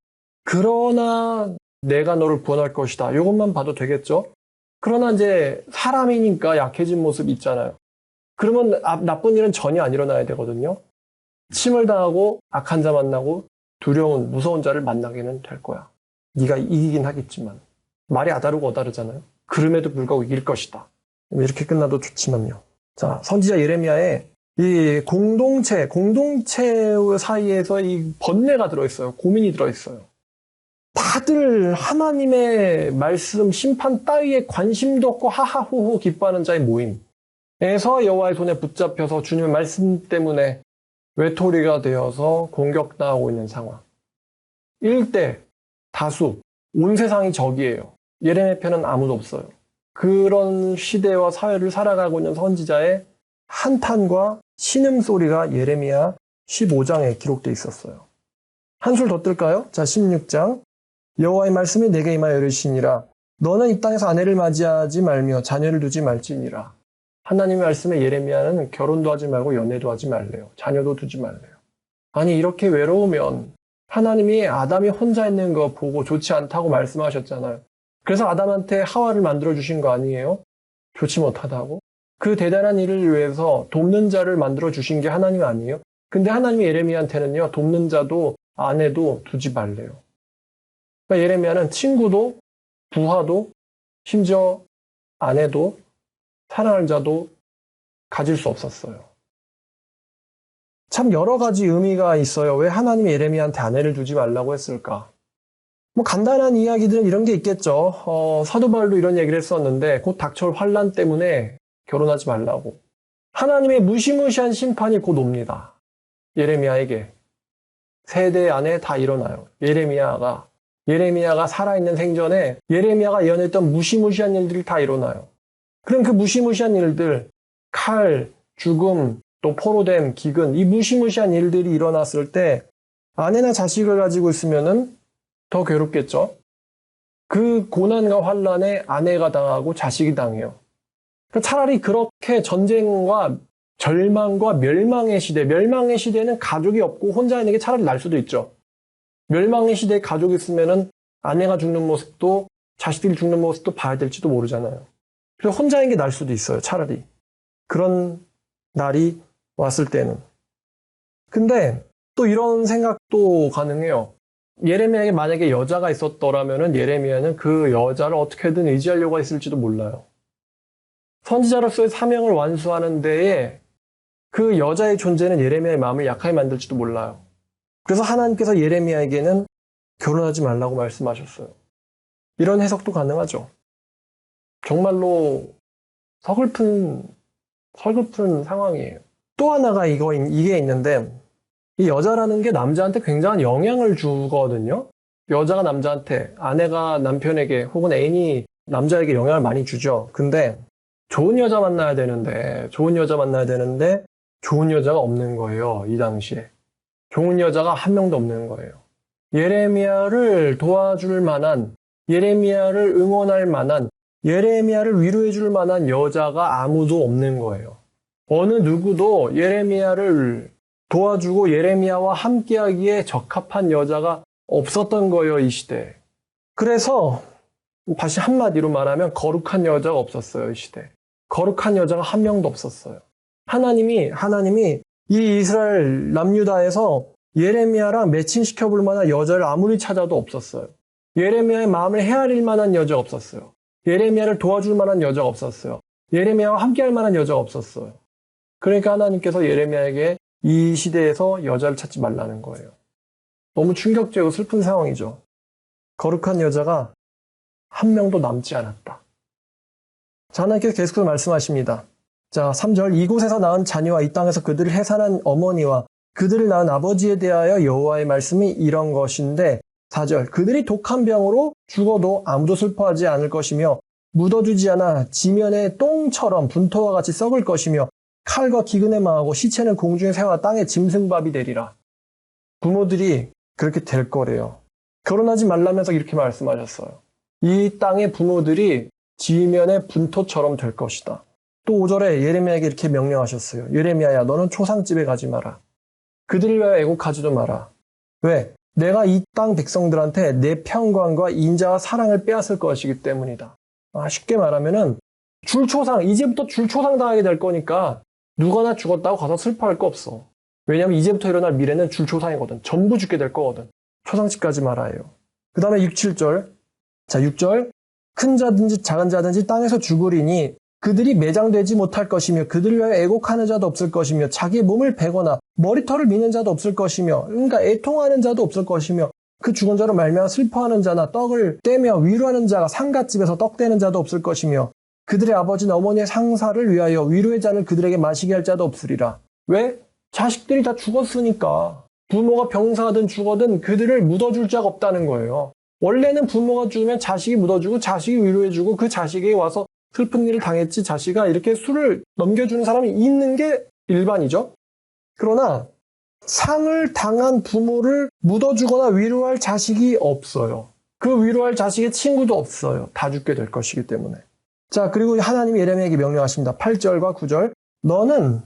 그러나 내가 너를 구원할 것이다. 이것만 봐도 되겠죠? 그러나 이제 사람이니까 약해진 모습이 있잖아요. 그러면 나쁜 일은 전혀 안 일어나야 되거든요. 침을 당하고 악한 자 만나고 두려운 무서운 자를 만나게는 될 거야. 네가 이기긴 하겠지만 말이 아다르고 어다르잖아요. 그럼에도 불구하고 이길 것이다. 이렇게 끝나도 좋지만요. 자, 선지자 예레미야의 이 공동체 사이에서 이 번뇌가 들어있어요. 고민이 들어있어요. 다들 하나님의 말씀, 심판 따위에 관심도 없고 하하호호 기뻐하는 자의 모임에서 여호와의 손에 붙잡혀서 주님의 말씀 때문에 외톨이가 되어서 공격당하고 있는 상황. 일대 다수, 온 세상이 적이에요. 예레미야 편은 아무도 없어요. 그런 시대와 사회를 살아가고 있는 선지자의 한탄과 신음소리가 예레미야 15장에 기록되어 있었어요. 한술 더 뜰까요? 자, 16장. 여호와의 말씀이 내게 임하여 이르시니라. 너는 이 땅에서 아내를 맞이하지 말며 자녀를 두지 말지니라. 하나님의 말씀에 예레미야는 결혼도 하지 말고 연애도 하지 말래요. 자녀도 두지 말래요. 아니 이렇게 외로우면 하나님이 아담이 혼자 있는 거 보고 좋지 않다고 말씀하셨잖아요. 그래서 아담한테 하와를 만들어주신 거 아니에요? 좋지 못하다고? 그 대단한 일을 위해서 돕는 자를 만들어주신 게 하나님 아니에요? 근데 하나님이 예레미야한테는요. 돕는 자도 아내도 두지 말래요. 그러니까 예레미야는 친구도 부하도 심지어 아내도 사랑할 자도 가질 수 없었어요. 참 여러 가지 의미가 있어요. 왜 하나님이 예레미야한테 아내를 두지 말라고 했을까? 뭐 간단한 이야기들은 이런 게 있겠죠. 사도 바울도 이런 얘기를 했었는데 곧 닥쳐올 환난 때문에 결혼하지 말라고. 하나님의 무시무시한 심판이 곧 옵니다. 예레미야에게. 세대 안에 다 일어나요. 예레미야가 예레미야가 살아있는 생전에 예레미야가 예언했던 무시무시한 일들이 다 일어나요. 그럼 그 무시무시한 일들, 칼, 죽음, 또 포로됨, 기근, 이 무시무시한 일들이 일어났을 때 아내나 자식을 가지고 있으면은 더 괴롭겠죠? 그 고난과 환난에 아내가 당하고 자식이 당해요. 차라리 그렇게 전쟁과 절망과 멸망의 시대는 가족이 없고 혼자 있는 게 차라리 날 수도 있죠. 멸망의 시대에 가족이 있으면은 아내가 죽는 모습도 자식들이 죽는 모습도 봐야 될지도 모르잖아요. 그래서 혼자 있는 게 날 수도 있어요, 차라리. 그런 날이 왔을 때는. 근데 또 이런 생각도 가능해요. 예레미야에게 만약에 여자가 있었더라면은 예레미야는 그 여자를 어떻게든 의지하려고 했을지도 몰라요. 선지자로서의 사명을 완수하는 데에 그 여자의 존재는 예레미야의 마음을 약하게 만들지도 몰라요. 그래서 하나님께서 예레미야에게는 결혼하지 말라고 말씀하셨어요. 이런 해석도 가능하죠. 정말로 서글픈 상황이에요. 또 하나가 이게 있는데, 이 여자라는 게 남자한테 굉장한 영향을 주거든요. 여자가 남자한테, 아내가 남편에게 혹은 애인이 남자에게 영향을 많이 주죠. 근데 좋은 여자 만나야 되는데 좋은 여자가 없는 거예요. 이 당시에. 좋은 여자가 한 명도 없는 거예요. 예레미야를 도와줄 만한, 예레미야를 응원할 만한, 예레미야를 위로해 줄 만한 여자가 아무도 없는 거예요. 어느 누구도 예레미야를 도와주고 예레미야와 함께하기에 적합한 여자가 없었던 거예요, 이 시대에. 그래서 다시 한마디로 말하면 거룩한 여자가 없었어요, 이 시대에. 거룩한 여자가 한 명도 없었어요. 하나님이 이 이스라엘 남유다에서 예레미야랑 매칭시켜 볼 만한 여자를 아무리 찾아도 없었어요. 예레미야의 마음을 헤아릴 만한 여자가 없었어요. 예레미야를 도와줄 만한 여자가 없었어요. 예레미야와 함께할 만한 여자가 없었어요. 그러니까 하나님께서 예레미야에게 이 시대에서 여자를 찾지 말라는 거예요. 너무 충격적이고 슬픈 상황이죠. 거룩한 여자가 한 명도 남지 않았다. 자, 하나님께서 계속해서 말씀하십니다. 자, 3절. 이곳에서 낳은 자녀와 이 땅에서 그들을 해산한 어머니와 그들을 낳은 아버지에 대하여 여호와의 말씀이 이런 것인데, 4절. 그들이 독한 병으로 죽어도 아무도 슬퍼하지 않을 것이며 묻어두지 않아 지면의 똥처럼 분토와 같이 썩을 것이며 칼과 기근에 망하고 시체는 공중의 새와 땅의 짐승밥이 되리라. 부모들이 그렇게 될 거래요. 결혼하지 말라면서 이렇게 말씀하셨어요. 이 땅의 부모들이 지면의 분토처럼 될 것이다. 또 5절에 예레미야에게 이렇게 명령하셨어요. 예레미야야, 너는 초상집에 가지 마라. 그들을 위하여 애곡하지도 마라. 왜? 내가 이 땅 백성들한테 내 평강과 인자와 사랑을 빼앗을 것이기 때문이다. 쉽게 말하면은 이제부터 줄초상 당하게 될 거니까 누구나 죽었다고 가서 슬퍼할 거 없어. 왜냐하면 이제부터 일어날 미래는 줄초상이거든. 전부 죽게 될 거거든. 초상집 가지 말아요. 그 다음에 6, 7절. 자, 6절. 큰 자든지 작은 자든지 땅에서 죽으리니 그들이 매장되지 못할 것이며 그들을 위하여 애곡하는 자도 없을 것이며 자기의 몸을 베거나 머리털을 미는 자도 없을 것이며, 그러니까 애통하는 자도 없을 것이며 그 죽은 자로 말미암아 슬퍼하는 자나 떡을 떼며 위로하는 자가 상갓집에서 떡 떼는 자도 없을 것이며 그들의 아버지나 어머니의 상사를 위하여 위로의 잔을 그들에게 마시게 할 자도 없으리라. 왜? 자식들이 다 죽었으니까. 부모가 병사든 죽어든 그들을 묻어줄 자가 없다는 거예요. 원래는 부모가 죽으면 자식이 묻어주고 자식이 위로해주고 그 자식이 와서 슬픈 일을 당했지 자식아 이렇게 술을 넘겨주는 사람이 있는 게 일반이죠. 그러나 상을 당한 부모를 묻어주거나 위로할 자식이 없어요. 그 위로할 자식의 친구도 없어요. 다 죽게 될 것이기 때문에. 자, 그리고 하나님이 예레미야에게 명령하십니다. 8절과 9절. 너는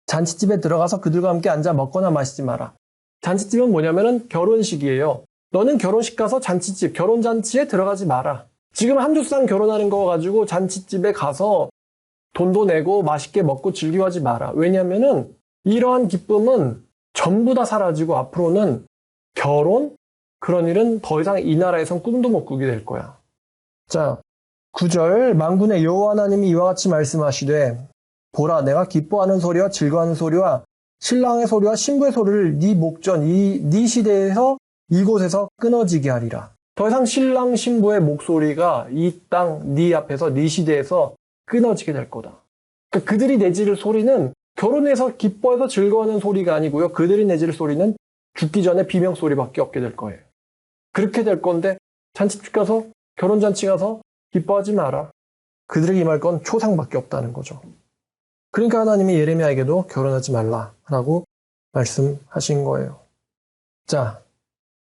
잔치집에 들어가서 그들과 함께 앉아 먹거나 마시지 마라. 잔치집은 뭐냐면은 결혼식이에요. 너는 결혼식 가서 잔치집, 결혼잔치에 들어가지 마라. 지금 한두 쌍 결혼하는 거 가지고 잔치집에 가서 돈도 내고 맛있게 먹고 즐기고 하지 마라. 왜냐면은 이러한 기쁨은 전부 다 사라지고 앞으로는 결혼? 그런 일은 더 이상 이 나라에선 꿈도 못 꾸게 될 거야. 자, 9절. 만군의 여호와 하나님이 이와 같이 말씀하시되 보라, 내가 기뻐하는 소리와 즐거워하는 소리와 신랑의 소리와 신부의 소리를 네 목전, 네 시대에서 이곳에서 끊어지게 하리라. 더 이상 신랑 신부의 목소리가 이 땅, 네 앞에서, 네 시대에서 끊어지게 될 거다. 그러니까 그들이 내지를 소리는 결혼해서 기뻐해서 즐거워하는 소리가 아니고요. 그들이 내지를 소리는 죽기 전에 비명소리밖에 없게 될 거예요. 그렇게 될 건데 잔치집 가서, 결혼잔치 가서 기뻐하지 마라. 그들에게 임할 건 초상밖에 없다는 거죠. 그러니까 하나님이 예레미야에게도 결혼하지 말라라고 말씀하신 거예요. 자,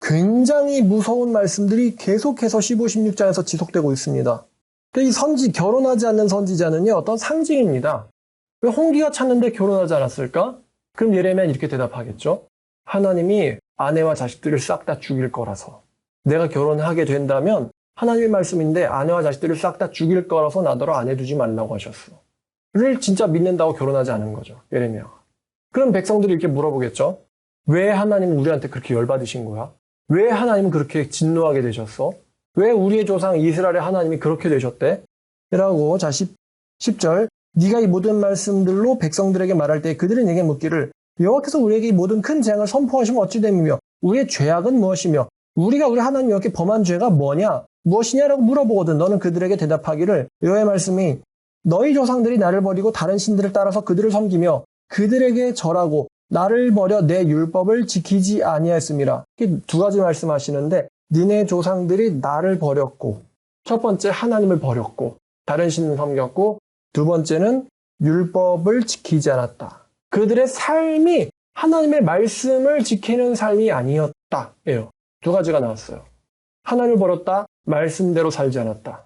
굉장히 무서운 말씀들이 계속해서 15, 16장에서 지속되고 있습니다. 이 결혼하지 않는 선지자는요, 어떤 상징입니다. 왜 홍기가 찼는데 결혼하지 않았을까? 그럼 예레미야는 이렇게 대답하겠죠. 하나님이 아내와 자식들을 싹 다 죽일 거라서. 내가 결혼하게 된다면 하나님의 말씀인데 아내와 자식들을 싹 다 죽일 거라서 나더러 아내 두지 말라고 하셨어. 를 진짜 믿는다고 결혼하지 않은 거죠. 예레미야가. 그럼 백성들이 이렇게 물어보겠죠. 왜 하나님은 우리한테 그렇게 열받으신 거야? 왜 하나님은 그렇게 진노하게 되셨어? 왜 우리의 조상 이스라엘의 하나님이 그렇게 되셨대? 라고 자 10절 네가 이 모든 말씀들로 백성들에게 말할 때 그들은 내게 묻기를 여호와께서 우리에게 이 모든 큰 재앙을 선포하시면 어찌 됨이며 우리의 죄악은 무엇이며 우리가 우리 하나님 여호와께 범한 죄가 뭐냐? 무엇이냐라고 물어보거든. 너는 그들에게 대답하기를 여호와의 말씀이 너희 조상들이 나를 버리고 다른 신들을 따라서 그들을 섬기며 그들에게 절하고 나를 버려 내 율법을 지키지 아니하였음이라. 이렇게 두 가지 말씀하시는데 니네 조상들이 나를 버렸고 첫 번째 하나님을 버렸고 다른 신을 섬겼고 두 번째는 율법을 지키지 않았다. 그들의 삶이 하나님의 말씀을 지키는 삶이 아니었다. 예요. 두 가지가 나왔어요. 하나님을 버렸다. 말씀대로 살지 않았다.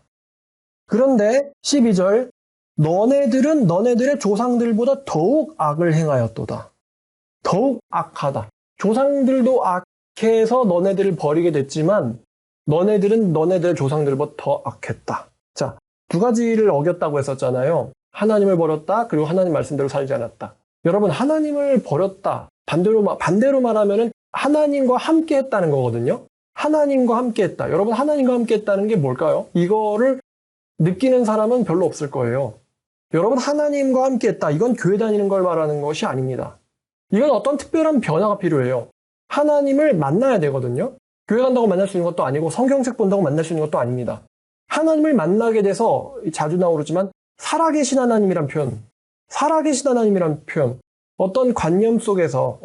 그런데 12절 너네들은 너네들의 조상들보다 더욱 악을 행하였도다. 더욱 악하다. 조상들도 악해서 너네들을 버리게 됐지만 너네들은 너네들의 조상들보다 더 악했다. 자, 두 가지를 어겼다고 했었잖아요. 하나님을 버렸다. 그리고 하나님 말씀대로 살지 않았다. 여러분, 하나님을 버렸다. 반대로 말하면은 하나님과 함께 했다는 거거든요. 하나님과 함께 했다. 여러분, 하나님과 함께 했다는 게 뭘까요? 이거를 느끼는 사람은 별로 없을 거예요. 여러분, 하나님과 함께 했다. 이건 교회 다니는 걸 말하는 것이 아닙니다. 이건 어떤 특별한 변화가 필요해요. 하나님을 만나야 되거든요. 교회 간다고 만날 수 있는 것도 아니고 성경책 본다고 만날 수 있는 것도 아닙니다. 하나님을 만나게 돼서 자주 나오지만 살아계신 하나님이란 표현, 어떤 관념 속에서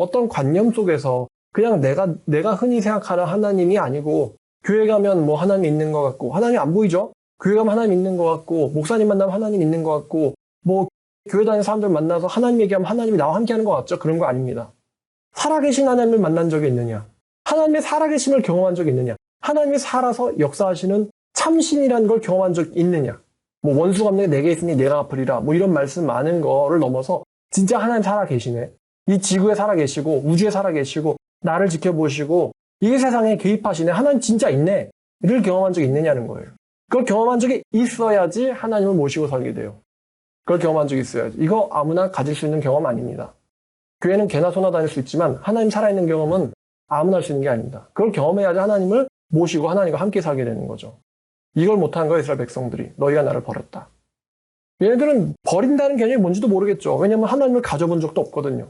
그냥 내가 흔히 생각하는 하나님이 아니고 교회 가면 뭐 하나님 있는 것 같고 하나님 안 보이죠? 교회 가면 하나님 있는 것 같고 목사님 만나면 하나님 있는 것 같고 뭐 교회 다니는 사람들 만나서 하나님 얘기하면 하나님이 나와 함께 하는 것 같죠? 그런 거 아닙니다. 살아계신 하나님을 만난 적이 있느냐? 하나님의 살아계심을 경험한 적이 있느냐? 하나님이 살아서 역사하시는 참신이라는 걸 경험한 적이 있느냐? 뭐 원수 갚는 게 내게 있으니 내가 갚으리라 뭐 이런 말씀 많은 거를 넘어서 진짜 하나님 살아계시네. 이 지구에 살아계시고 우주에 살아계시고 나를 지켜보시고 이 세상에 개입하시네. 하나님 진짜 있네. 를 경험한 적이 있느냐는 거예요. 그걸 경험한 적이 있어야지 하나님을 모시고 살게 돼요. 그걸 경험한 적이 있어야지. 이거 아무나 가질 수 있는 경험 아닙니다. 교회는 개나 소나 다닐 수 있지만 하나님 살아있는 경험은 아무나 할 수 있는 게 아닙니다. 그걸 경험해야지 하나님을 모시고 하나님과 함께 살게 되는 거죠. 이걸 못한 거예요, 이스라엘 백성들이. 너희가 나를 버렸다. 얘네들은 버린다는 개념이 뭔지도 모르겠죠. 왜냐하면 하나님을 가져본 적도 없거든요.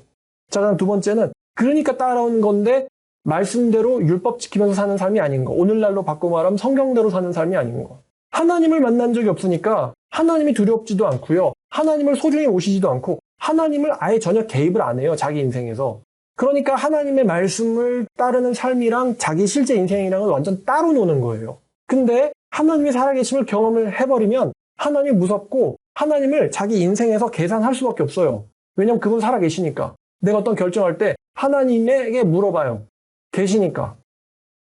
자, 그다음 두 번째는 그러니까 따라온 건데 말씀대로 율법 지키면서 사는 삶이 아닌 거. 오늘날로 바꿔 말하면 성경대로 사는 삶이 아닌 거. 하나님을 만난 적이 없으니까 하나님이 두렵지도 않고요. 하나님을 소중히 모시지도 않고 하나님을 아예 전혀 개입을 안 해요. 자기 인생에서. 그러니까 하나님의 말씀을 따르는 삶이랑 자기 실제 인생이랑은 완전 따로 노는 거예요. 근데 하나님이 살아계심을 경험을 해버리면 하나님이 무섭고 하나님을 자기 인생에서 계산할 수밖에 없어요. 왜냐면 그분 살아계시니까. 내가 어떤 결정할 때 하나님에게 물어봐요. 계시니까.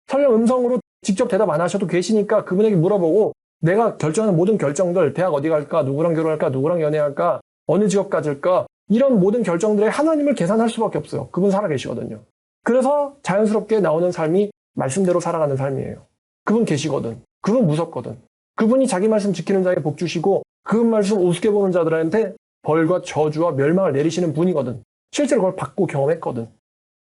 설령 음성으로 직접 대답 안 하셔도 계시니까 그분에게 물어보고 내가 결정하는 모든 결정들, 대학 어디 갈까, 누구랑 결혼할까, 누구랑 연애할까, 어느 직업 가질까, 이런 모든 결정들에 하나님을 계산할 수밖에 없어요. 그분 살아계시거든요. 그래서 자연스럽게 나오는 삶이 말씀대로 살아가는 삶이에요. 그분 계시거든. 그분 무섭거든. 그분이 자기 말씀 지키는 자에게 복 주시고 그분 말씀 우습게 보는 자들한테 벌과 저주와 멸망을 내리시는 분이거든. 실제로 그걸 받고 경험했거든.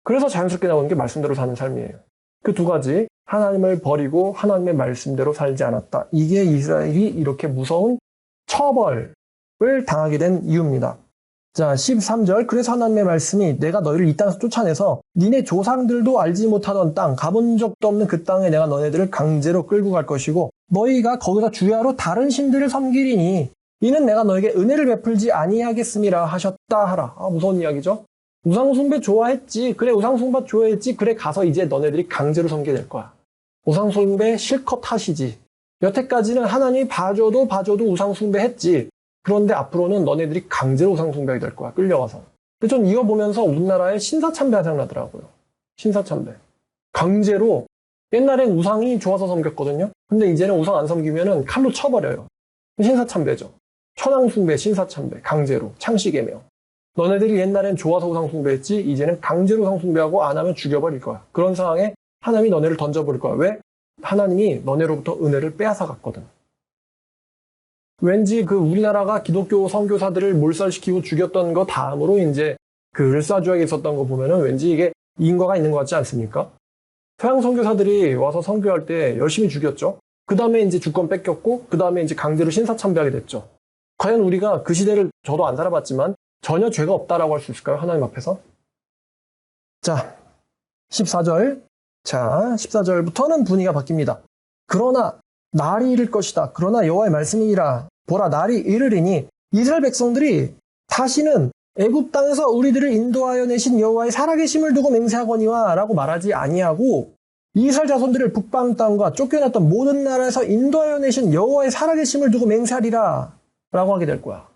그래서 자연스럽게 나오는 게 말씀대로 사는 삶이에요. 그 두 가지, 하나님을 버리고 하나님의 말씀대로 살지 않았다. 이게 이스라엘이 이렇게 무서운 처벌을 당하게 된 이유입니다. 자, 13절. 그래서 하나님의 말씀이 내가 너희를 이 땅에서 쫓아내서 니네 조상들도 알지 못하던 땅, 가본 적도 없는 그 땅에 내가 너네들을 강제로 끌고 갈 것이고 너희가 거기서 주야로 다른 신들을 섬기리니 이는 내가 너에게 은혜를 베풀지 아니하겠음이라 하셨다 하라. 아, 무서운 이야기죠. 우상숭배 좋아했지. 그래, 우상숭배 좋아했지. 그래, 가서 이제 너네들이 강제로 섬기게 될 거야. 우상숭배 실컷 하시지. 여태까지는 하나님이 봐줘도 우상숭배 했지. 그런데 앞으로는 너네들이 강제로 우상숭배하게 될 거야. 끌려와서. 근데 전 이거 보면서 우리나라의 신사참배가 생각나더라고요. 신사참배. 강제로 옛날엔 우상이 좋아서 섬겼거든요. 근데 이제는 우상 안 섬기면은 칼로 쳐버려요. 신사참배죠. 천왕숭배, 신사참배, 강제로, 창씨개명. 너네들이 옛날엔 좋아서 우상숭배했지 이제는 강제로 우상숭배하고 안 하면 죽여버릴 거야. 그런 상황에 하나님이 너네를 던져버릴 거야. 왜? 하나님이 너네로부터 은혜를 빼앗아 갔거든. 왠지 그 우리나라가 기독교 선교사들을 몰살시키고 죽였던 거 다음으로 이제 그 을사조약에 있었던 거 보면은 왠지 이게 인과가 있는 것 같지 않습니까? 서양 선교사들이 와서 선교할 때 열심히 죽였죠. 그 다음에 이제 주권 뺏겼고, 그 다음에 이제 강제로 신사참배하게 됐죠. 과연 우리가 그 시대를 저도 안 살아봤지만 전혀 죄가 없다라고 할 수 있을까요? 하나님 앞에서? 자, 14절. 자, 14절부터는 분위기가 바뀝니다. 그러나 날이 이를 것이다. 그러나 여호와의 말씀이니라. 보라, 날이 이르리니 이스라엘 백성들이 다시는 애굽 땅에서 우리들을 인도하여 내신 여호와의 살아계심을 두고 맹세하거니와 라고 말하지 아니하고 이스라엘 자손들을 북방 땅과 쫓겨났던 모든 나라에서 인도하여 내신 여호와의 살아계심을 두고 맹세하리라 라고 하게 될 거야.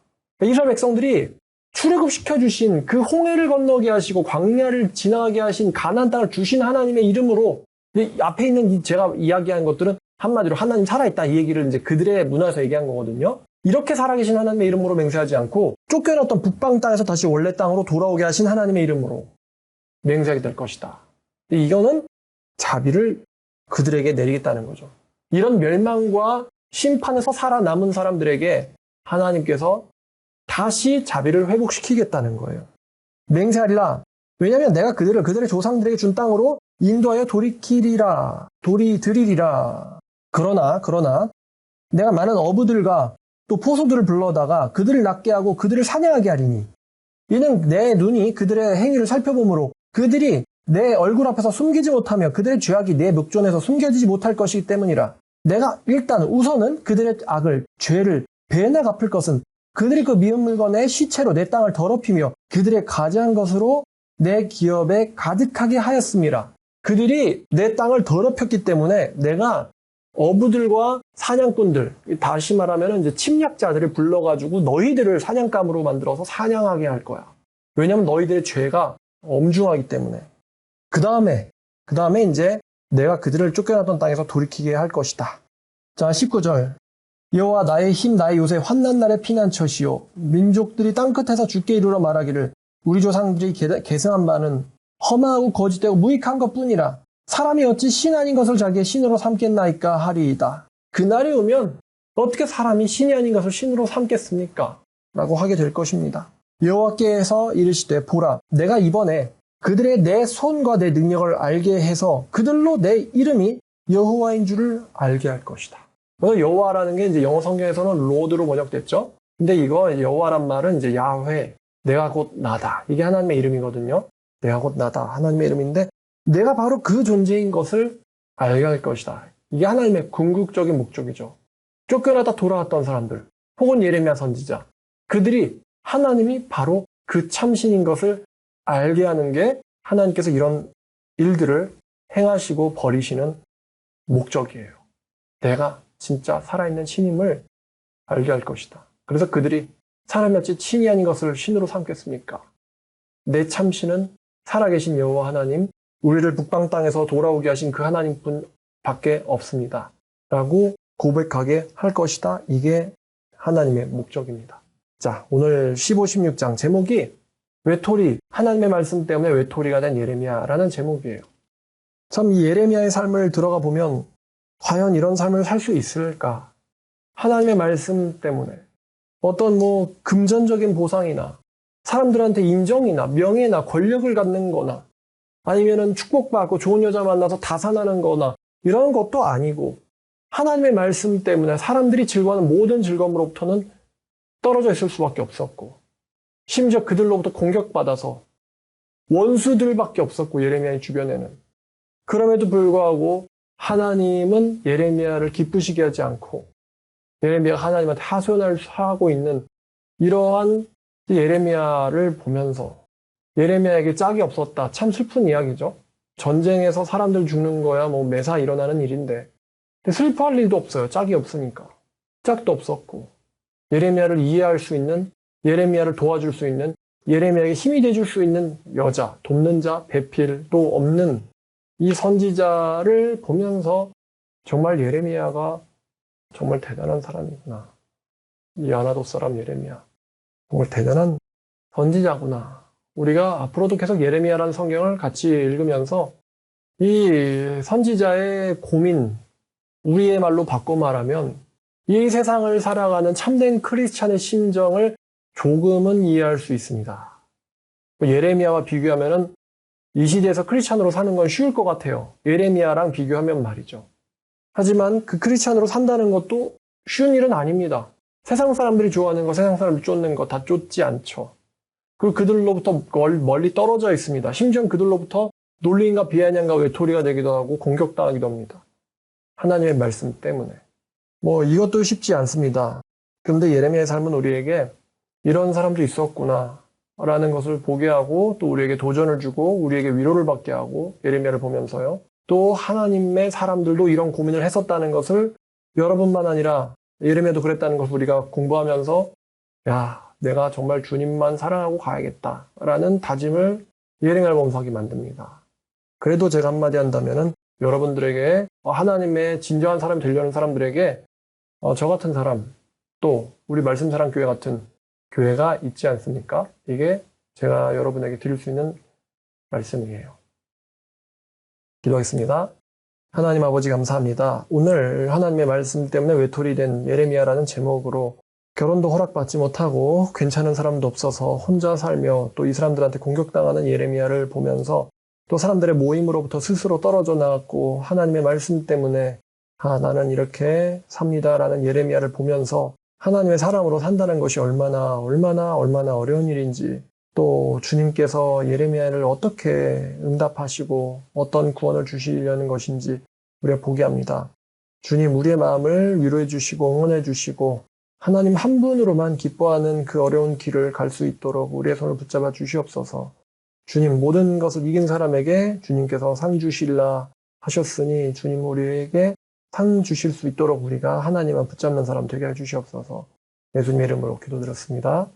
이스라엘 백성들이 출애굽시켜주신 그 홍해를 건너게 하시고 광야를 지나가게 하신 가나안 땅을 주신 하나님의 이름으로 앞에 있는 제가 이야기한 것들은 한마디로 하나님 살아있다 이 얘기를 이제 그들의 문화에서 얘기한 거거든요. 이렇게 살아계신 하나님의 이름으로 맹세하지 않고 쫓겨났던 북방 땅에서 다시 원래 땅으로 돌아오게 하신 하나님의 이름으로 맹세하게 될 것이다. 이거는 자비를 그들에게 내리겠다는 거죠. 이런 멸망과 심판에서 살아남은 사람들에게 하나님께서 다시 자비를 회복시키겠다는 거예요. 맹세하리라. 왜냐하면 내가 그들의 조상들에게 준 땅으로 인도하여 돌이키리라. 돌이드리리라. 그러나 내가 많은 어부들과 또 포소들을 불러다가 그들을 낫게 하고 그들을 사냥하게 하리니 이는 내 눈이 그들의 행위를 살펴보므로 그들이 내 얼굴 앞에서 숨기지 못하며 그들의 죄악이 내 목전에서 숨겨지지 못할 것이기 때문이라. 내가 일단 우선은 그들의 악을 죄를 배나 갚을 것은 그들이 그 미운 물건의 시체로 내 땅을 더럽히며 그들의 가지한 것으로 내 기업에 가득하게 하였음이라. 그들이 내 땅을 더럽혔기 때문에 내가 어부들과 사냥꾼들, 다시 말하면 이제 침략자들을 불러가지고 너희들을 사냥감으로 만들어서 사냥하게 할 거야. 왜냐하면 너희들의 죄가 엄중하기 때문에. 그 다음에 이제 내가 그들을 쫓겨났던 땅에서 돌이키게 할 것이다. 자, 19절. 여호와 나의 힘 나의 요새 환난 날의 피난처시요 민족들이 땅끝에서 주께 이르러 말하기를 우리 조상들이 계승한 바는 험하고 거짓되고 무익한 것뿐이라. 사람이 어찌 신 아닌 것을 자기의 신으로 삼겠나이까 하리이다. 그날이 오면 어떻게 사람이 신이 아닌 것을 신으로 삼겠습니까? 라고 하게 될 것입니다. 여호와께서 이르시되 보라 내가 이번에 그들의 내 손과 내 능력을 알게 해서 그들로 내 이름이 여호와인 줄을 알게 할 것이다. 그래서 여호와라는 게 이제 영어 성경에서는 로드로 번역됐죠. 근데 이거 여호와란 말은 이제 야훼, 내가 곧 나다. 이게 하나님의 이름이거든요. 내가 곧 나다. 하나님의 이름인데 내가 바로 그 존재인 것을 알게 할 것이다. 이게 하나님의 궁극적인 목적이죠. 쫓겨나다 돌아왔던 사람들, 혹은 예레미야 선지자, 그들이 하나님이 바로 그 참신인 것을 알게 하는 게 하나님께서 이런 일들을 행하시고 버리시는 목적이에요. 내가 진짜 살아있는 신임을 알게 할 것이다. 그래서 그들이 사람이 어찌 신이 아닌 것을 신으로 삼겠습니까? 내 참신은 살아계신 여호와 하나님, 우리를 북방 땅에서 돌아오게 하신 그 하나님뿐 밖에 없습니다. 라고 고백하게 할 것이다. 이게 하나님의 목적입니다. 자, 오늘 15, 16장 제목이 외톨이, 하나님의 말씀 때문에 외톨이가 된 예레미야라는 제목이에요. 참 이 예레미야의 삶을 들어가 보면 과연 이런 삶을 살 수 있을까? 하나님의 말씀 때문에 어떤 금전적인 보상이나 사람들한테 인정이나 명예나 권력을 갖는 거나 아니면은 축복받고 좋은 여자 만나서 다산하는 거나 이런 것도 아니고 하나님의 말씀 때문에 사람들이 즐거워하는 모든 즐거움으로부터는 떨어져 있을 수밖에 없었고 심지어 그들로부터 공격받아서 원수들밖에 없었고 예레미야의 주변에는 그럼에도 불구하고 하나님은 예레미야를 기쁘시게 하지 않고 예레미야가 하나님한테 하소연을 하고 있는 이러한 예레미야를 보면서 예레미야에게 짝이 없었다. 참 슬픈 이야기죠. 전쟁에서 사람들 죽는 거야 뭐 매사 일어나는 일인데 근데 슬퍼할 일도 없어요. 짝이 없으니까. 짝도 없었고 예레미야를 이해할 수 있는, 예레미야를 도와줄 수 있는, 예레미야에게 힘이 돼줄 수 있는 여자, 돕는 자, 배필도 없는 이 선지자를 보면서 정말 예레미야가 정말 대단한 사람이구나. 이 아나돗 사람 예레미야. 정말 대단한 선지자구나. 우리가 앞으로도 계속 예레미야라는 성경을 같이 읽으면서 이 선지자의 고민, 우리의 말로 바꿔 말하면 이 세상을 살아가는 참된 크리스찬의 심정을 조금은 이해할 수 있습니다. 예레미야와 비교하면은 이 시대에서 크리스찬으로 사는 건 쉬울 것 같아요. 예레미야랑 비교하면 말이죠. 하지만 그 크리스찬으로 산다는 것도 쉬운 일은 아닙니다. 세상 사람들이 좋아하는 거, 세상 사람들이 쫓는 거 다 쫓지 않죠. 그리고 그들로부터 멀리 떨어져 있습니다. 심지어 그들로부터 놀림과 비아냥과 외톨이가 되기도 하고 공격당하기도 합니다. 하나님의 말씀 때문에. 이것도 쉽지 않습니다. 그런데 예레미야의 삶은 우리에게 이런 사람도 있었구나 라는 것을 보게 하고 또 우리에게 도전을 주고 우리에게 위로를 받게 하고 예레미야를 보면서요. 또 하나님의 사람들도 이런 고민을 했었다는 것을 여러분만 아니라 예레미야도 그랬다는 것을 우리가 공부하면서 야, 내가 정말 주님만 사랑하고 가야겠다 라는 다짐을 예레미야를 보면서 하게 만듭니다. 그래도 제가 한마디 한다면은 여러분들에게 하나님의 진정한 사람이 되려는 사람들에게 저 같은 사람 또 우리 말씀사랑교회 같은 교회가 있지 않습니까? 이게 제가 여러분에게 드릴 수 있는 말씀이에요. 기도하겠습니다. 하나님 아버지 감사합니다. 오늘 하나님의 말씀 때문에 외톨이 된 예레미야라는 제목으로 결혼도 허락받지 못하고 괜찮은 사람도 없어서 혼자 살며 또 이 사람들한테 공격당하는 예레미야를 보면서 또 사람들의 모임으로부터 스스로 떨어져 나갔고 하나님의 말씀 때문에 나는 이렇게 삽니다라는 예레미야를 보면서 하나님의 사람으로 산다는 것이 얼마나 어려운 일인지 또 주님께서 예레미야를 어떻게 응답하시고 어떤 구원을 주시려는 것인지 우리가 보게 합니다. 주님 우리의 마음을 위로해 주시고 응원해 주시고 하나님 한 분으로만 기뻐하는 그 어려운 길을 갈 수 있도록 우리의 손을 붙잡아 주시옵소서. 주님 모든 것을 이긴 사람에게 주님께서 상 주실라 하셨으니 주님 우리에게 상 주실 수 있도록 우리가 하나님만 붙잡는 사람 되게 해주시옵소서. 예수님의 이름으로 기도드렸습니다.